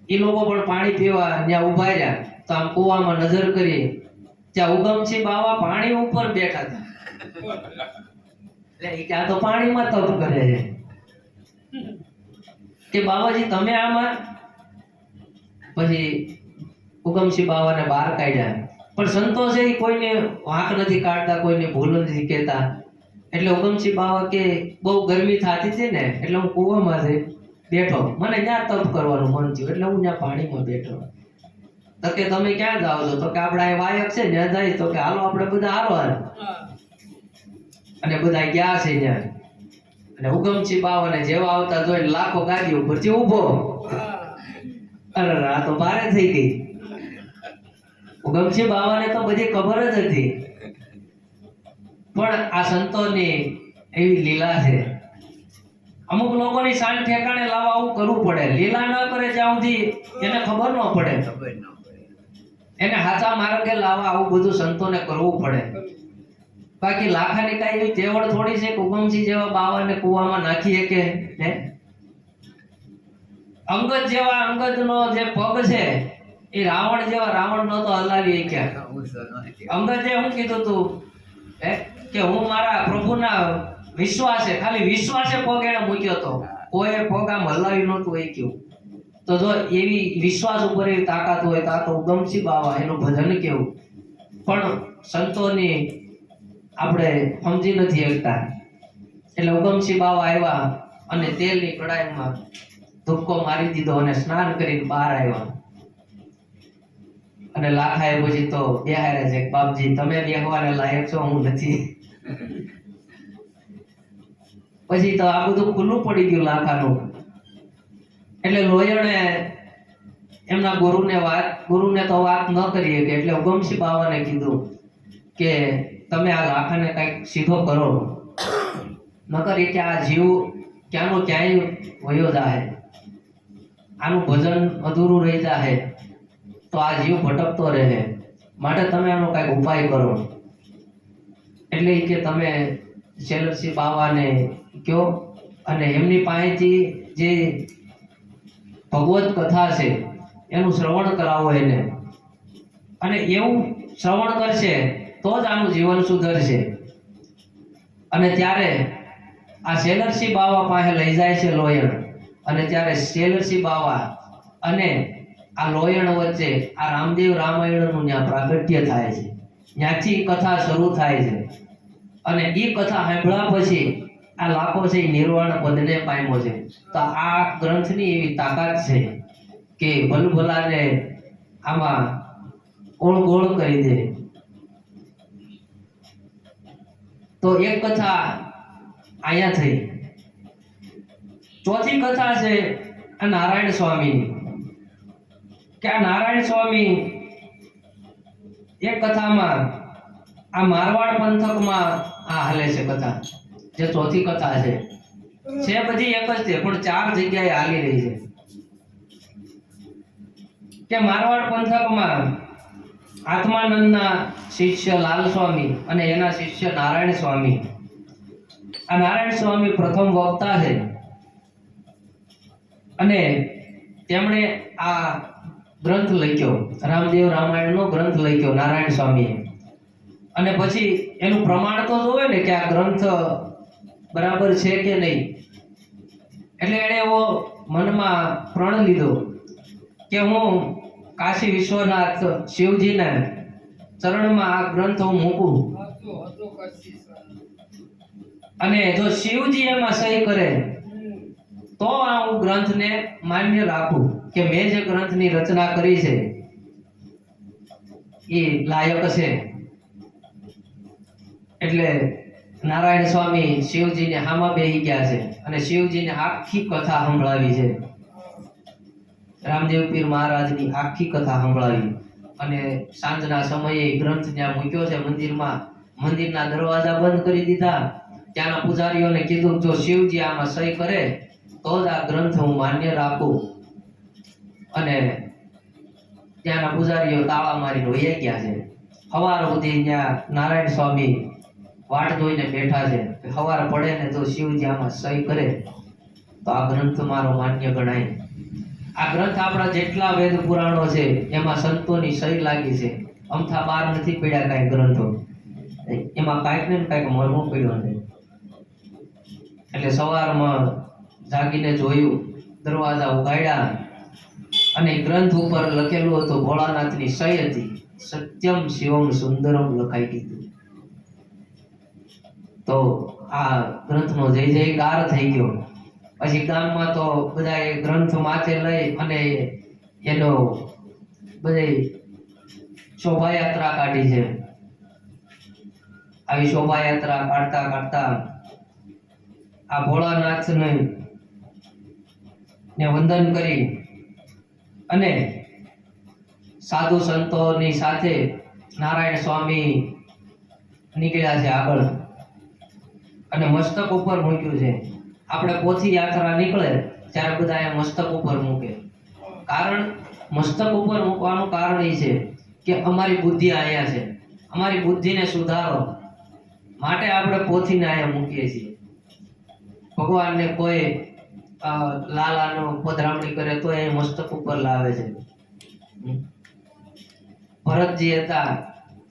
એ લોકો પણ પાણી પીવા ત્યાં ઉભા રહ્યા. તો આમ કુવામાં નજર કરી ત્યાં ઉગમસિંહ બાવા પાણી ઉપર બેઠા હતા. એટલે ત્યાં તો પાણીમાં તપ કરે છે કે બાવાજી તમે આમાં. પછી ઉગમસિંહ બાવાને બહાર કાઢ્યા પણ સંતો છે એ કોઈને વાંક નથી કાઢતા, કોઈને ભૂલ નથી કહેતા. એટલે ઉગમસિંહ બાવા કે બહુ ગરમી થતી હતી ને, એટલે હું કૂવામાં બેઠો, મને ત્યાં તપ કરવાનું મન થયું, એટલે હું ત્યાં પાણીમાં બેઠો. તો કે તમે ક્યાં જાઓ છો? તો કે આપણે અહીં વાયક છે ત્યાં જાય. તો કે હાલો આપણે બધા હારો હાલ. અને બધા ગયા છે ત્યાં. અને ઉગમસિંહ બાવાને જેવા આવતા જોઈને લાખો ગાડીઓ ઉપરથી ઊભો. અરે આ તો ભારે થઈ ગઈ. ઉગમસિંહ બાવાને તો બધી ખબર જ હતી, પણ આ સંતોની એવી લીલા છે. અમુક લોકોની શાન ઠેકાણે લાવવા આવું કરવું પડે. લીલા ન કરે ત્યાં સુધી એને ખબર ન પડે. એને હાચા માર્ગે લાવવા આવું બધું સંતોને કરવું પડે. બાકી લાખાની કાંઈ એવી તેવડ થોડી છે કે ઉગમસિંહ જેવા બાવાને કૂવામાં નાખી શકે હે? અંગદ જેવા અંગદનો જે પગ છે એ રાવણ જેવા રાવણ નો તો હલાવી શક્યા. અંગદે શું કીધું તું હે કે હું મારા પ્રભુના વિશ્વાસે, ખાલી વિશ્વાસે પગ એને મૂક્યો તો, કોઈ પગ આમ હલાવી નહોતું એ કયું. તો જો એવી વિશ્વાસ ઉપર એવી તાકાત હોય તો આ તો ઉગમસિંહ બાવા એનું ભજન કેવું. પણ સંતોની આપણે સમજી નથી શકતા. એટલે ઉગમસિંહ બાવા આવ્યા અને તેલની કડાઈમાં ધુક્કો મારી દીધો અને સ્નાન કરીને બહાર આવ્યા. અને લાખાએ પછી તો બેહારે છે, બાપજી તમે બેહવાને લાયક છો, હું નથી. પછી તો આ બધું ખુલ્લું પડી ગયું લાખાનું. એટલે લોયણે એમના ગુરુને તો વાત ન કરી શકે. એટલે ઉગમસિંહ બાવાને કીધું કે તમે આ લાખાને કંઈક સીધો કરો, નકર કે આ જીવ ક્યાંનો ક્યાંય વયો જાહે, આનું ભજન અધૂરું રહી જાહે, તો આ જીવ ભટકતો રહે, માટે તમે આનો કંઈક ઉપાય કરો. એટલે કે તમે શેલરસિંહ બાવાને કયો અને એમની પાસેથી જે ભગવત કથા છે એનું શ્રવણ કરાવો એને. અને એવું શ્રવણ કરશે તો જ આનું જીવન સુધરશે. અને ત્યારે આ શેલરસિંહ બાવા પાસે લઈ જાય છે લોયણ. અને ત્યારે શેલરસિંહ બાવા અને આ લોયણ વચ્ચે આ રામદેવ રામાયણનું ત્યાં પ્રાગટ્ય થાય છે. ત્યાંથી કથા શરૂ થાય છે. અને એ કથા સાંભળ્યા પછી આ લાખો છે એ નિર્વાણ પદને પામ્યો છે. તો આ ગ્રંથની એવી તાકાત છે કે ભલભલાને આમાં ગોળ કરી દે. તો એક કથા અહીંયા થઈ. ચોથી કથા છે આ નારાયણ સ્વામીની. કે આ નારાયણ સ્વામી એક કથામાં આ મારવાડ પંથકમાં આ હાલે છે કથા. જે ચોથી કથા છે બધી એક જ છે, પણ 4 જગ્યાએ હાલી રહી છે. કે મારવાડ પંથકમાં આત્માનંદના શિષ્ય લાલ સ્વામી અને એના શિષ્ય નારાયણ સ્વામી. આ નારાયણ સ્વામી પ્રથમ વક્તા છે અને તેમણે આ ગ્રંથ લખ્યો, રામદેવ રામાયણનો ગ્રંથ લખ્યો નારાયણ સ્વામીએ. અને પછી એનું પ્રમાણ તો જોવે ને કે આ ગ્રંથ બરાબર છે કે નહીં. એટલે એણે એવો મનમાં પ્રણ લીધો કે હું કાશી વિશ્વનાથ શિવજીના ચરણમાં આ ગ્રંથ હું મૂકું. અને જો શિવજી એમાં સહી કરે તો આ હું ગ્રંથને માન્ય રાખું કે મેં જે ગ્રંથની રચના કરી છે એ લાયક છે. એટલે નારાયણ સ્વામી શિવજીને હામાં બેહી ગયા છે અને શિવજીને આખી કથા સંભળાવી છે. રામદેવ પીર મહારાજની આખી કથા સંભળાવી. અને સાંજના સમયે ગ્રંથ ત્યાં મૂક્યો છે મંદિરમાં. મંદિરના દરવાજા બંધ કરી દીધા. ત્યાંના પૂજારીઓને કીધું જો શિવજી આમાં સહી કરે તો જ આ ગ્રંથ હું માન્ય રાખું. અને ત્યાંના પૂજારીઓ તાળા મારીને વહી ગયા છે. સવાર સુધી ત્યાં નારાયણ સ્વામી વાટ જોઈને બેઠા છે. સવાર પડે ને તો શિવજી આમાં સહી કરે તો આ ગ્રંથ મારો માન્ય ગણાય. આ ગ્રંથ આપણા જેટલા વેદ પુરાણો છે એમાં સંતોની સહી લાગી છે. અમથા બાર નથી પડ્યા કાંઈ ગ્રંથો, એમાં કાંઈક ને કાંઈક મરમો પડ્યો છે. એટલે સવારમાં જાગીને જોયું, દરવાજા ઉઘાડ્યા અને ગ્રંથ ઉપર લખેલું હતું ભોળાનાથની સહી હતી. સત્યમ શિવમ સુંદરમ લખાઈ દીધું. તો આ ગ્રંથનો જય જયકાર થઈ ગયો. પછી ગામમાં તો બધા એ ગ્રંથ માથે લઈ અને એનો બધી શોભાયાત્રા કાઢી છે. આવી શોભાયાત્રા કાઢતા કાઢતા આ ભોળાનાથને વંદન કરી અને સાધુ સંતોની સાથે નારાયણ સ્વામી નીકળ્યા છે આગળ અને મસ્તક ઉપર મૂક્યું છે. આપણે પોથી યાત્રા નીકળે ત્યારે બધા એ મસ્તક ઉપર મૂકે. કારણ મસ્તક ઉપર મૂકવાનું કારણ એ છે કે અમારી બુદ્ધિ અહીંયા છે, અમારી બુદ્ધિને સુધારો માટે આપણે પોથીને અહીંયા મૂકીએ છીએ. ભગવાનને કોઈ લાલાનો પધરામણી કરે તો એ મસ્તક ઉપર લાવે છે. ભરતજી હતા,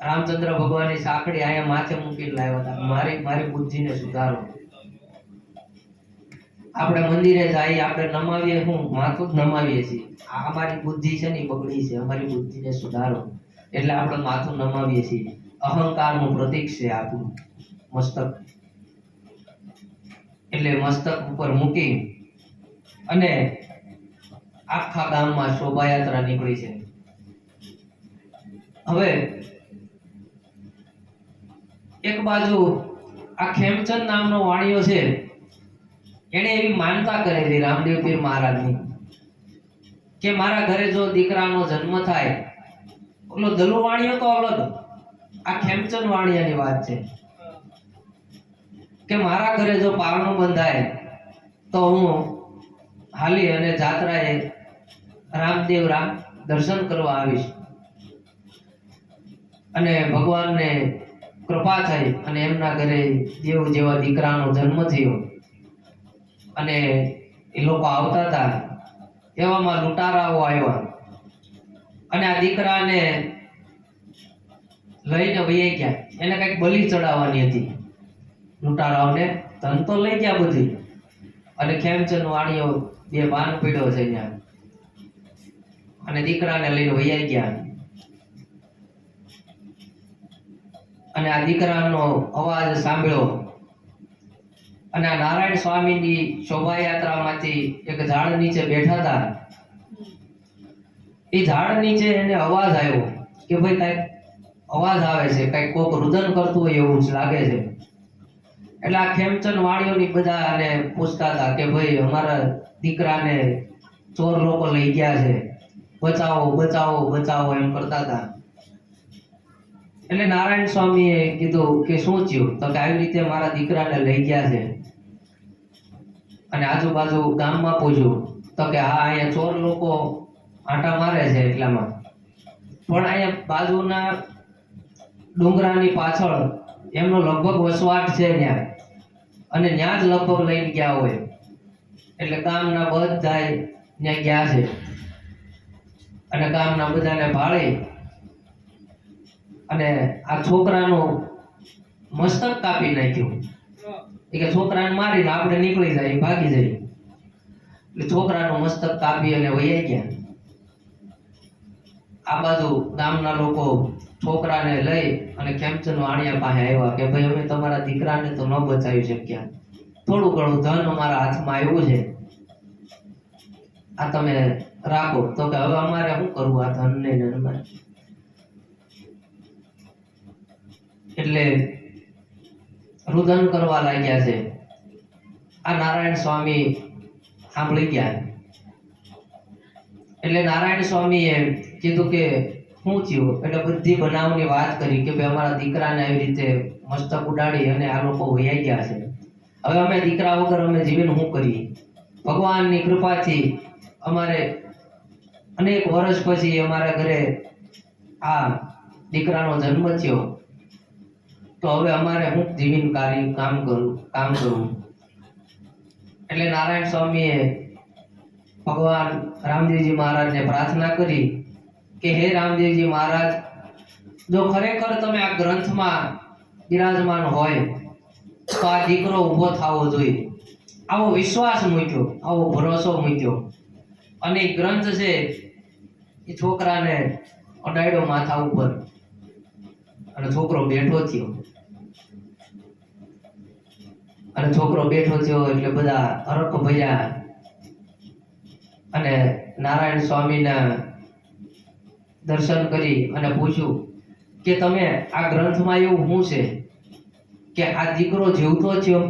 રામચંદ્ર ભગવાનની સાંકળી અહીંયા માથે મૂકીને લાવ્યા હતા. મારી બુદ્ધિને સુધારો. આપણે મંદિરે જઈએ, આપણે નમાવીએ, હું માથું જ નમાવીએ છીએ. આ અમારી બુદ્ધિ છે ને બગડી છે, અમારી બુદ્ધિને સુધારો એટલે આપણે માથું નમાવીએ છીએ. અહંકારનું પ્રતીક છે આપણું મસ્તક. એટલે મસ્તક ઉપર મૂકી અને આખા ગામમાં શોભાયાત્રા નીકળી છે. હવે એક બાજુ આ ખેમચંદ નામનો વાણિયો છે, એને એવી માનતા કરેલી રામદેવ પીર મહારાજની કે મારા ઘરે જો દીકરાનો જન્મ થાય, ઓલો દલુ વાણિયો તો અલગ, આ ખેમચંદ વાણિયાની વાત છે કે મારા ઘરે જો પારણું બંધાય તો હું હાલી અને જાત્રાએ રામદેવ દર્શન કરવા આવીશ અને ભગવાનને કૃપા થઈ અને એમના ઘરે દેવ જેવા દીકરાનો જન્મ થયો. અને એ લોકો આવતા હતા, એવામાં લૂંટારાઓ આવ્યા અને આ દીકરાને લઈને વહી ગયા. એને કઈક બલી ચડાવવાની હતી. લૂંટારાઓને ધન તો લઈ ગયા બધી, અને ખેમચંદ વાણીઓ બે બાન પીડ્યો છે ત્યાં અને દીકરાને લઈને વહી ગયા. અને આ દીકરાનો અવાજ સાંભળ્યો અને આ નારાયણ સ્વામીની શોભાયાત્રામાંથી એક ઝાડ નીચે બેઠા હતા. એ ઝાડ નીચે એને અવાજ આવ્યો કે ભાઈ કઈક અવાજ આવે છે, કઈક કોક રુદન કરતું હોય એવું જ લાગે છે. એટલે આ ખેમચંદ વાણીઓની બધાને પૂછતા હતા કે ભાઈ અમારા દીકરાને ચોર લોકો લઈ ગયા છે, બચાવો બચાવો બચાવો એમ કરતા હતા. એટલે નારાયણ સ્વામીએ કીધું કે શું થયું? તો કે આવી રીતે મારા દીકરાને લઈ ગયા છે. અને આજુબાજુ ગામમાં પૂછ્યું તો કે હા, અહીંયા ચોર લોકો આંટા મારે છે એટલામાં. પણ અહીંયા બાજુના ડુંગરાની પાછળ એમનો લગભગ વસવાટ છે ત્યાં, અને ત્યાં જ લગભગ લઈને ગયા હોય. એટલે ગામના બધાય ત્યાં ગયા છે અને ગામના બધાને ભાળી અને આ છોકરાનું મસ્તક કાપી નાખ્યું. એ કે છોકરાને મારીને આપણે નીકળી જાય, ભાગી જાય. એટલે છોકરાનું મસ્તક કાપી અને વહી ગયા. આ બાજુ ગામના લોકો છોકરાને લઈ અને ખેમચંદ વાણિયા પાસે આવ્યા કે ભાઈ અમે તમારા દીકરાને તો ન બચાવી શક્યા, થોડું ઘણું ધન અમારા હાથમાં આવ્યું છે, આ તમે રાખો. તો કે હવે અમારે શું કરવું આ ધનને? એટલે રુદન કરવા લાગ્યા છે. આ નારાયણ સ્વામી સાંભળી ગયા. એટલે નારાયણ સ્વામીએ કીધું કે શું થયું? એટલે બધી બનાવની વાત કરી કે ભાઈ અમારા દીકરાને આવી રીતે મસ્તક ઉડાડી અને આ લોકો વહી ગયા છે. હવે અમે દીકરા વગર અમે જીવીને શું કરીએ? ભગવાનની કૃપાથી અમારે અનેક વર્ષ પછી અમારા ઘરે આ દીકરાનો જન્મ થયો. તો હવે અમારે હું જીવીને કામ કરવું. એટલે નારાયણ સ્વામીએ ભગવાન રામદેવજી મહારાજને પ્રાર્થના કરી કે હે રામદેવજી મહારાજ, જો ખરેખર તમે આ ગ્રંથમાં બિરાજમાન હોય તો આ દીકરો ઊભો થવો જોઈએ. આવો વિશ્વાસ મૂક્યો, આવો ભરોસો મૂક્યો. અને ગ્રંથ છે એ છોકરાને અડાડ્યો માથા ઉપર અને છોકરો બેઠો થયો. અને છોકરો બેઠો થયો એટલે બધા હરખ ભર્યા અને નારાયણ સ્વામીના દર્શન કરી અને પૂછ્યું કે તમે આ ગ્રંથમાં એવું શું છે કે આ દીકરો જીવતો થયો?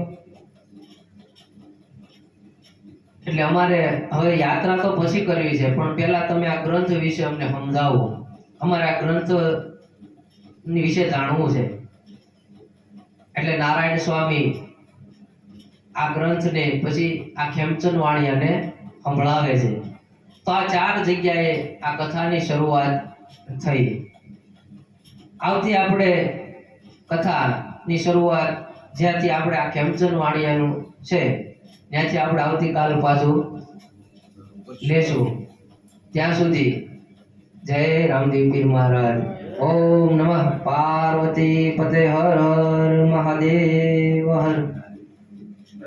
એટલે અમારે હવે યાત્રા તો પછી કરવી છે, પણ પહેલા તમે આ ગ્રંથ વિશે અમને સમજાવો. અમારે આ ગ્રંથ વિશે જાણવું છે. એટલે નારાયણ સ્વામી આ ગ્રંથને પછી આ ખેમચંદ વાણિયાને સંભળાવે છે. તો આ 4 જગ્યાએ આ કથાની શરૂઆત થઈ. આવતી આપણે કથાની શરૂઆત જ્યાંથી આપણે આ ખેમચંદ વાણિયાનું છે ત્યાંથી આપણે આવતીકાલ પાછું લેશું. ત્યાં સુધી જય રામદેવ પીર મહારાજ. ઓમ નમઃ પાર્વતી પતે હર હર મહાદેવ હર.